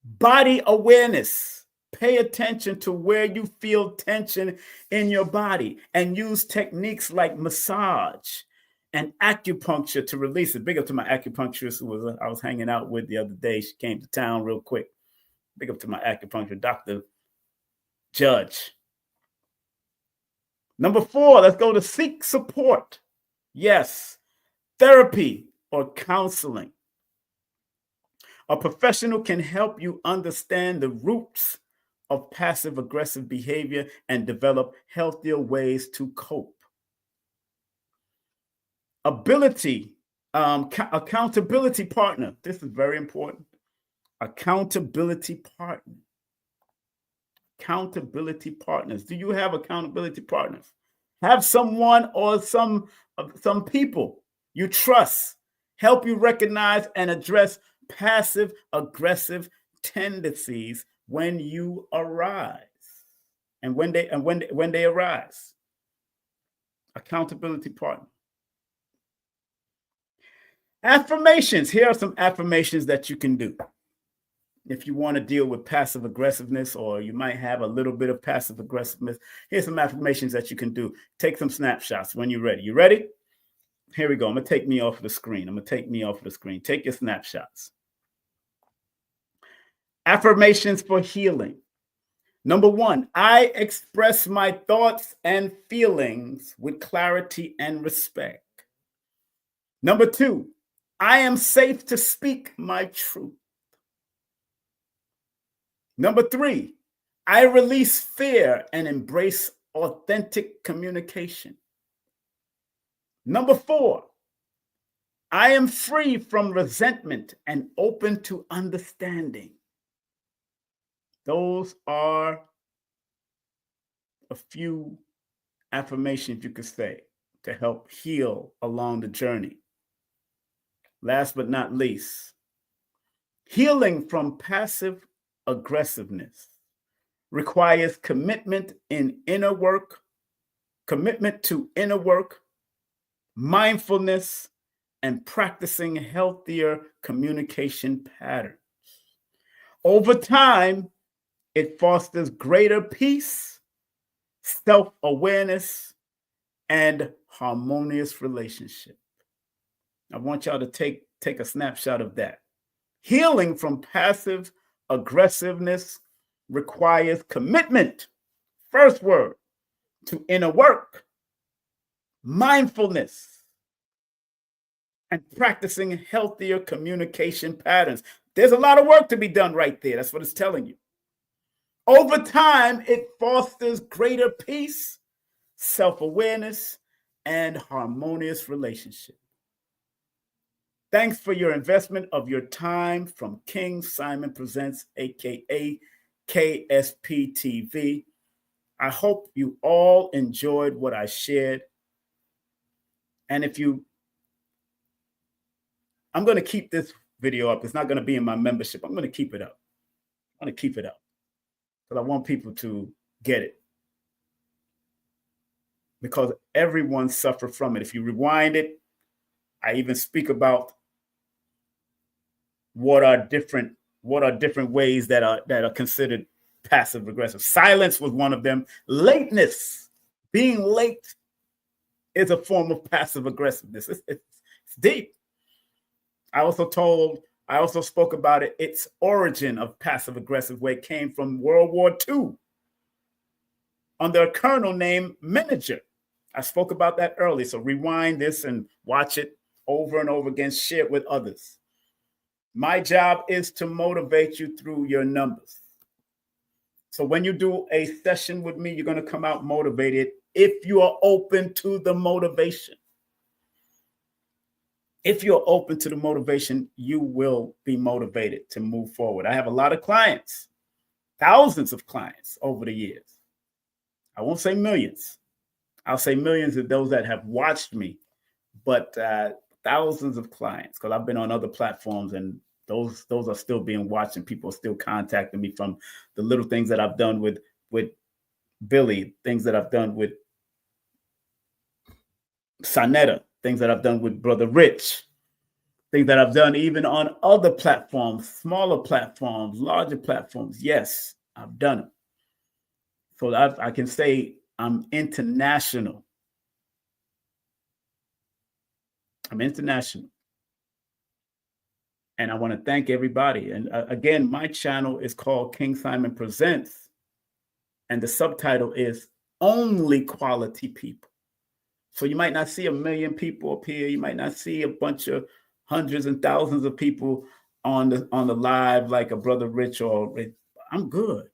Body awareness. Pay attention to where you feel tension in your body and use techniques like massage and acupuncture to release it. Big up to my acupuncturist who I was hanging out with the other day. She came to town real quick. Big up to my acupuncture, Dr. Judge. Number 4, let's go to seek support. Yes, therapy or counseling. A professional can help you understand the roots of passive-aggressive behavior and develop healthier ways to cope. Accountability partner. This is very important. Accountability partner. Accountability partners. Do you have accountability partners? Have someone or some people you trust help you recognize and address passive aggressive tendencies when you arise. and when they arise. Accountability partner. Affirmations. Here are some affirmations that you can do if you want to deal with passive aggressiveness, or you might have a little bit of passive aggressiveness. Here's some affirmations that you can do. Take some snapshots when you're ready. You ready? Here we go. I'm going to take me off the screen. Take your snapshots. Affirmations for healing. Number 1, I express my thoughts and feelings with clarity and respect. Number 2, I am safe to speak my truth. Number 3, I release fear and embrace authentic communication. Number 4, I am free from resentment and open to understanding. Those are a few affirmations you could say to help heal along the journey. Last but not least, healing from passive aggressiveness requires commitment to inner work, mindfulness, and practicing healthier communication patterns. Over time, it fosters greater peace, self-awareness, and harmonious relationship. I want y'all to take a snapshot of that. Healing from passive aggressiveness requires commitment, first word, to inner work, mindfulness, and practicing healthier communication patterns. There's a lot of work to be done right there. That's what it's telling you. Over time, it fosters greater peace, self-awareness, and harmonious relationship. Thanks for your investment of your time from King Simon Presents, aka KSP TV. I hope you all enjoyed what I shared. And I'm going to keep this video up. It's not going to be in my membership. I'm going to keep it up. But I want people to get it, because everyone suffered from it. If you rewind it, I even speak about what are different ways that are considered passive aggressive. Silence was one of them. Lateness, being late, is a form of passive aggressiveness. It's deep. I also spoke about its origin of passive aggressive, where it came from World War II under a colonel named Manager. I spoke about that earlier. So rewind this and watch it over and over again, share it with others. My job is to motivate you through your numbers. So when you do a session with me, you're going to come out motivated if you are open to the motivation. If you're open to the motivation, you will be motivated to move forward. I have a lot of clients, thousands of clients over the years. I won't say millions. I'll say millions of those that have watched me, but thousands of clients, because I've been on other platforms, and those are still being watched, and people are still contacting me from the little things that I've done with Billy, things that I've done with Sonetta, things that I've done with Brother Rich, things that I've done even on other platforms, smaller platforms, larger platforms. Yes, I've done it. So I can say I'm international. I'm international. And I want to thank everybody. And again, my channel is called King Simon Presents. And the subtitle is Only Quality People. So you might not see 1 million people up here. You might not see a bunch of hundreds and thousands of people on the live like a Brother Rich or I'm good.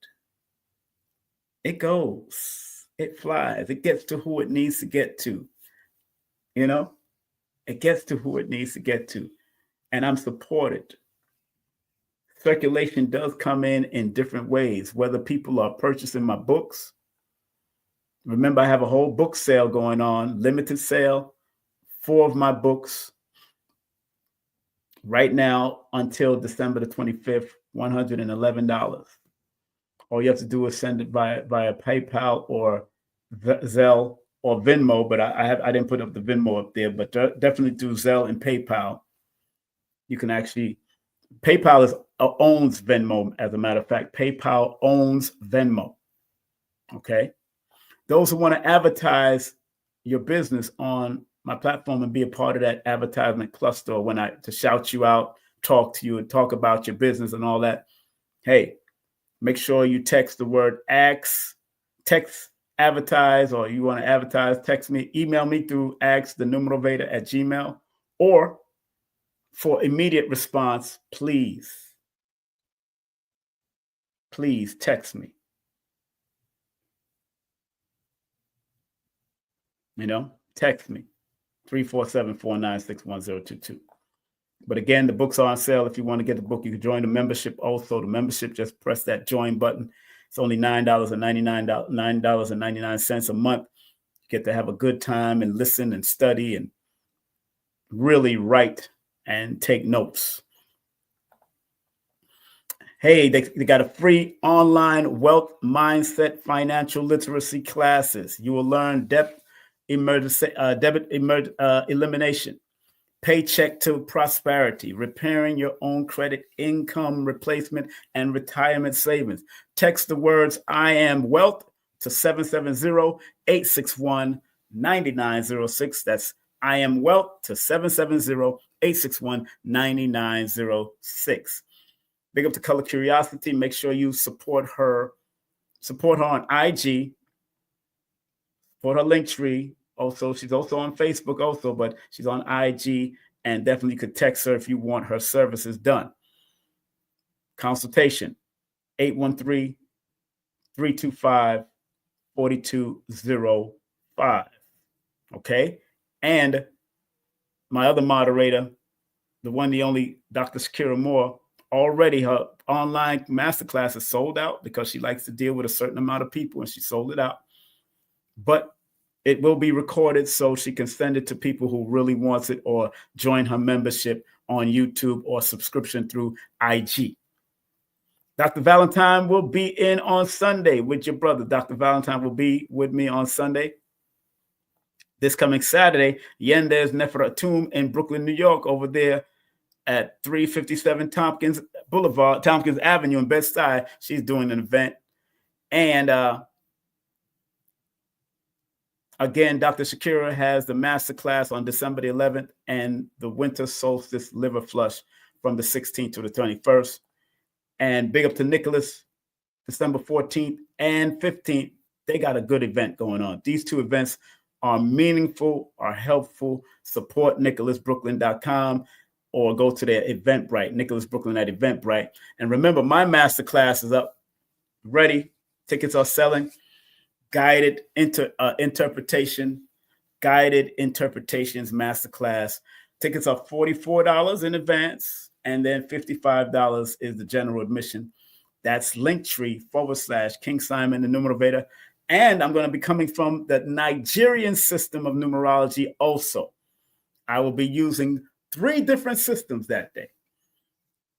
It goes. It flies. It gets to who it needs to get to. You know? It gets to who it needs to get to. And I'm supported. Circulation does come in different ways, whether people are purchasing my books. Remember, I have a whole book sale going on, limited sale, 4 of my books. Right now, until December the 25th, $111. All you have to do is send it via PayPal or Zelle or Venmo, but I didn't put up the Venmo up there, but definitely do Zelle and PayPal. You can actually, PayPal owns Venmo, as a matter of fact. PayPal owns Venmo. Okay. Those who want to advertise your business on my platform and be a part of that advertisement cluster, or to shout you out, talk to you, and talk about your business and all that. Hey, make sure you text the word text advertise, or you want to advertise, text me, email me through askthenumerovator@gmail.com, or for immediate response, please text me. Text me 347-496-1022. But again, the books are on sale. If you want to get the book, you can join the membership also. The membership, just press that join button. It's only $9.99 a month. You get to have a good time and listen and study and really write and take notes. Hey, they got a free online wealth mindset financial literacy classes. You will learn debit elimination, paycheck to prosperity, repairing your own credit, income replacement, and retirement savings. Text the words "I am wealth" to 770-861-9906. That's "I am wealth" to 770-861-9906. Big up to Color Curiosity. Make sure you support her on IG, support her Linktree. Also, she's also on Facebook also, but she's on IG, and definitely could text her if you want her services done. Consultation, 813-325-4205. Okay? And my other moderator, the one, the only, Dr. Shakira Moore, already her online masterclass is sold out because she likes to deal with a certain amount of people, and she sold it out. But it will be recorded so she can send it to people who really wants it, or join her membership on YouTube or subscription through IG. Dr. Valentine will be in on Sunday with your brother. Dr. Valentine will be with me on Sunday. This coming Saturday, Yendez Neferatum in Brooklyn, New York, over there at 357 Tompkins Avenue in Bed-Stuy. She's doing an event. And again, Dr. Shakira has the masterclass on December the 11th and the winter solstice liver flush from the 16th to the 21st. And big up to Nicholas, December 14th and 15th. They got a good event going on. These two events are meaningful, are helpful. Support nicholasbrooklyn.com or go to their Eventbrite, Nicholas Brooklyn at Eventbrite. And remember, my masterclass is up, ready. Tickets are selling. Guided interpretation, guided interpretations masterclass. Tickets are $44 in advance, and then $55 is the general admission. That's Linktree/King Simon the Numerovator. And I'm going to be coming from the Nigerian system of numerology also. I will be using 3 different systems that day: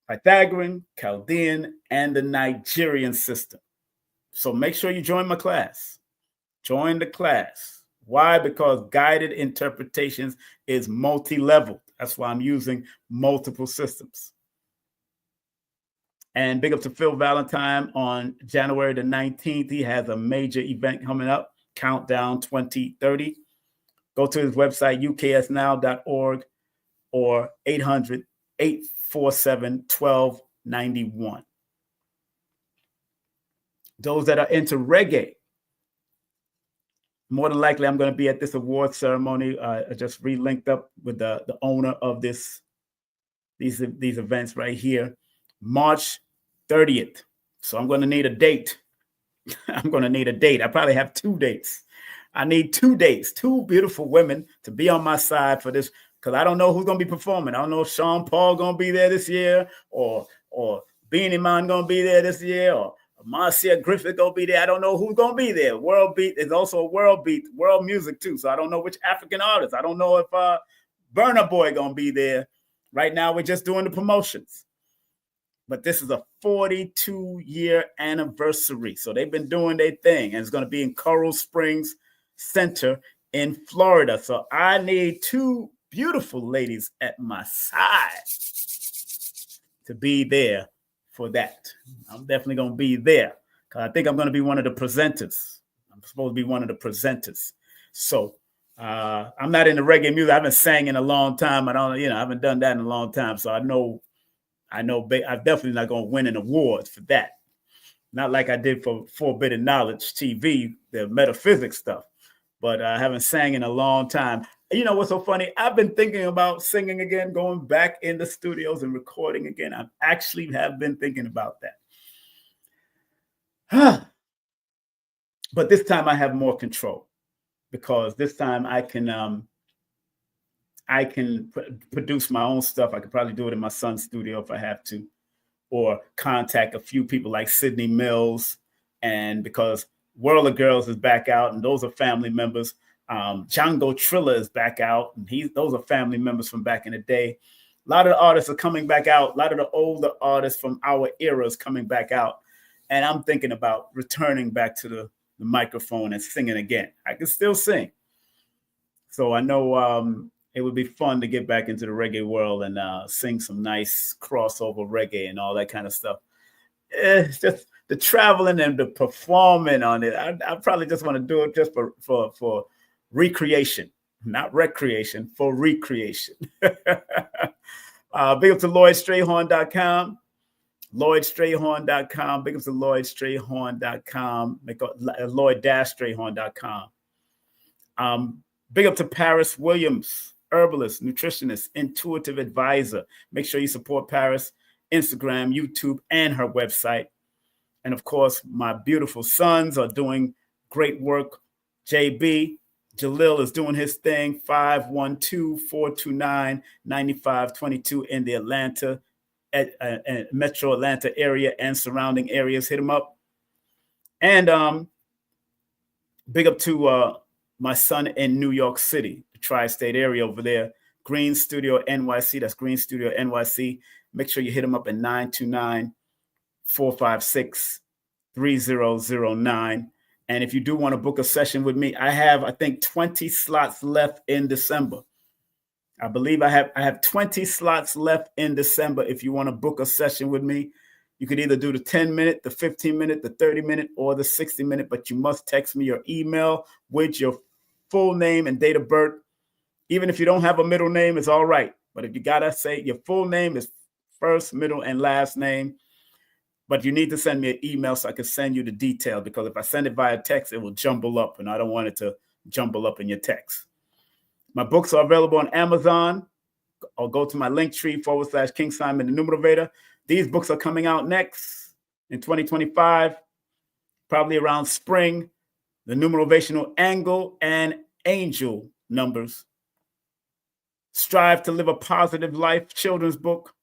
Pythagorean, Chaldean, and the Nigerian system. So make sure you join my class. Join the class. Why? Because guided interpretations is multi-level. That's why I'm using multiple systems. And big up to Phil Valentine on January the 19th. He has a major event coming up, Countdown 2030. Go to his website, uksnow.org, or 800-847-1291. Those that are into reggae, more than likely I'm going to be at this award ceremony. I just re-linked up with the owner of these events right here, March 30th. So I'm going to need a date. I'm going to need a date. I probably have 2 dates. I need 2 dates, 2 beautiful women to be on my side for this, because I don't know who's going to be performing. I don't know if Sean Paul going to be there this year, or Beanie Man going to be there this year, or Marcia Griffith going to be there. I don't know who's going to be there. World Beat is also a world music too. So I don't know which African artist. I don't know if Burna Boy going to be there. Right now, we're just doing the promotions. but this is a 42-year anniversary. So they've been doing their thing, and it's going to be in Coral Springs Center in Florida. So I need two beautiful ladies at my side to be there for that. I'm definitely going to be there because I think I'm going to be one of the presenters. I'm supposed to be one of the presenters. So I'm not into reggae music. I haven't sang in a long time. I haven't done that in a long time. So I know I'm definitely not going to win an award for that. Not like I did for Forbidden Knowledge TV, the metaphysics stuff. But I haven't sang in a long time. You know what's so funny? I've been thinking about singing again, going back in the studios and recording again. I actually have been thinking about that. But this time I have more control because this time I can produce my own stuff. I could probably do it in my son's studio if I have to, or contact a few people like Sydney Mills. And because World of Girls is back out, and those are family members. Django Triller is back out, and those are family members from back in the day. A lot of the artists are coming back out. A lot of the older artists from our era is coming back out. And I'm thinking about returning back to the microphone and singing again. I can still sing. So I know it would be fun to get back into the reggae world and sing some nice crossover reggae and all that kind of stuff. It's just the traveling and the performing on it. I probably just want to do it just for recreation, not recreation, for recreation. Big up to LloydStrayhorn.com. LloydStrayhorn.com. Big up to LloydStrayhorn.com. Lloyd-Strayhorn.com. Big up to Paris Williams, herbalist, nutritionist, intuitive advisor. Make sure you support Paris, Instagram, YouTube, and her website. And of course, my beautiful sons are doing great work. JB, Jalil is doing his thing, 512-429-9522 in the Atlanta, Metro Atlanta area and surrounding areas. Hit him up. And big up to my son in New York City, the tri-state area over there, Green Studio NYC. That's Green Studio NYC. Make sure you hit him up at 929-456-3009. And if you do want to book a session with me, I have, I think, 20 slots left in December. I believe I have 20 slots left in December. If you want to book a session with me, you could either do the 10-minute, the 15-minute, the 30-minute, or the 60-minute, but you must text me your email with your full name and date of birth. Even if you don't have a middle name, it's all right. But if you got to say your full name is first, middle, and last name, but you need to send me an email so I can send you the detail, because if I send it via text, it will jumble up, and I don't want it to jumble up in your text. My books are available on Amazon, or go to my Linktree /King Simon the Numerovator. These books are coming out next in 2025, probably around spring. The Numerovational Angle and Angel Numbers. Strive to Live a Positive Life children's book.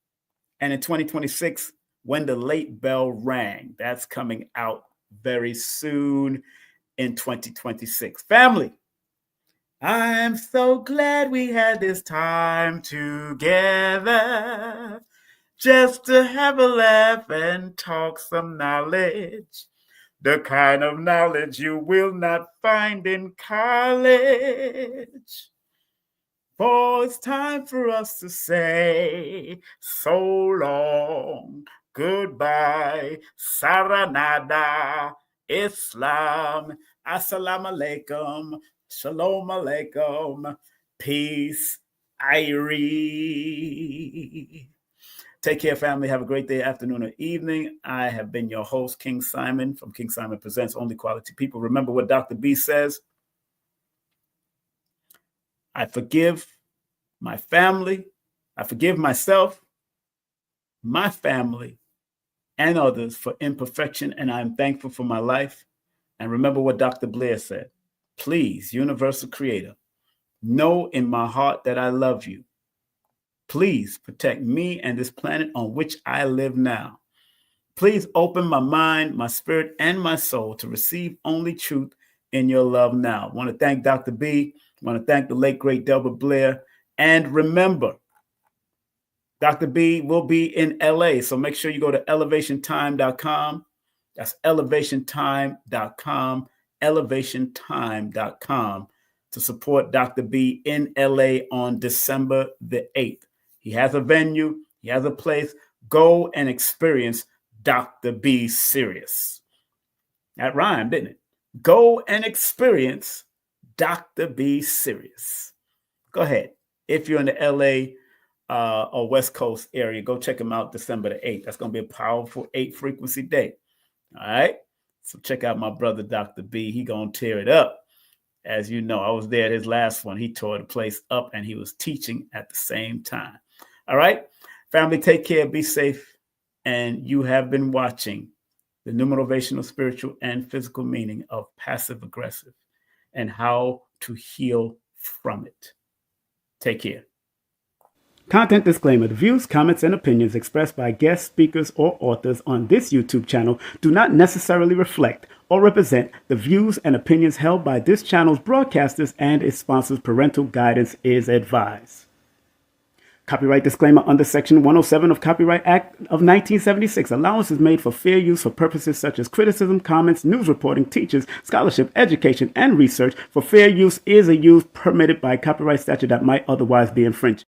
And in 2026, When the Late Bell Rang. That's coming out very soon in 2026. Family, I'm so glad we had this time together, just to have a laugh and talk some knowledge. The kind of knowledge you will not find in college. For it's time for us to say so long, goodbye, saranada, Islam, assalamu alaikum, shalom alaikum, peace, Irie. Take care, family. Have a great day, afternoon, or evening. I have been your host, King Simon, from King Simon Presents Only Quality People. Remember what Dr. B says. I forgive my family. I forgive myself, my family, and others for imperfection, and I am thankful for my life. And remember what Dr. Blair said. Please, Universal Creator, know in my heart that I love you. Please protect me and this planet on which I live now. Please open my mind, my spirit, and my soul to receive only truth in your love now. I want to thank Dr. B. I want to thank the late, great Delbert Blair. And remember, Dr. B will be in LA, so make sure you go to elevationtime.com. That's elevationtime.com, elevationtime.com to support Dr. B in LA on December the 8th. He has a venue, he has a place. Go and experience Dr. B Serious. That rhymed, didn't it? Go and experience Dr. B Serious. Go ahead. If you're in the LA or West Coast area, go check him out December the 8th. That's going to be a powerful 8 frequency day. All right. So check out my brother, Dr. B. He going to tear it up. As you know, I was there at his last one. He tore the place up and he was teaching at the same time. All right. Family, take care. Be safe. And you have been watching the numerovational, spiritual, and physical meaning of passive aggressive and how to heal from it. Take care. Content disclaimer. The views, comments, and opinions expressed by guest speakers or authors on this YouTube channel do not necessarily reflect or represent the views and opinions held by this channel's broadcasters and its sponsors. Parental guidance is advised. Copyright disclaimer under Section 107 of Copyright Act of 1976. Allowance is made for fair use for purposes such as criticism, comments, news reporting, teachers, scholarship, education, and research. For fair use is a use permitted by copyright statute that might otherwise be infringed.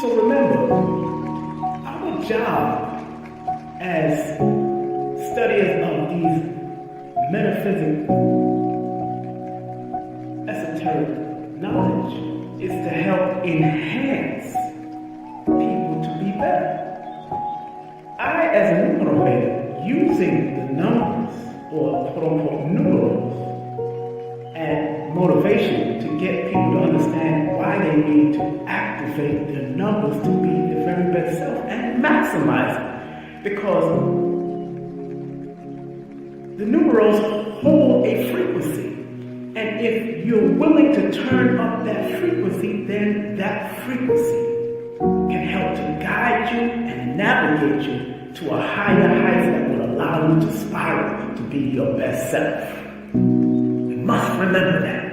So remember, our job as studiers of these metaphysical, esoteric knowledge is to help enhance people to be better. as a numerovator, using the numbers, or quote-unquote numerals, and motivation to get people to understand why they need to activate their numbers to be their very best self and maximize it. Because the numerals hold a frequency. And if you're willing to turn up that frequency, then that frequency can help to guide you and navigate you to a higher height that will allow you to spiral to be your best self. We must remember that.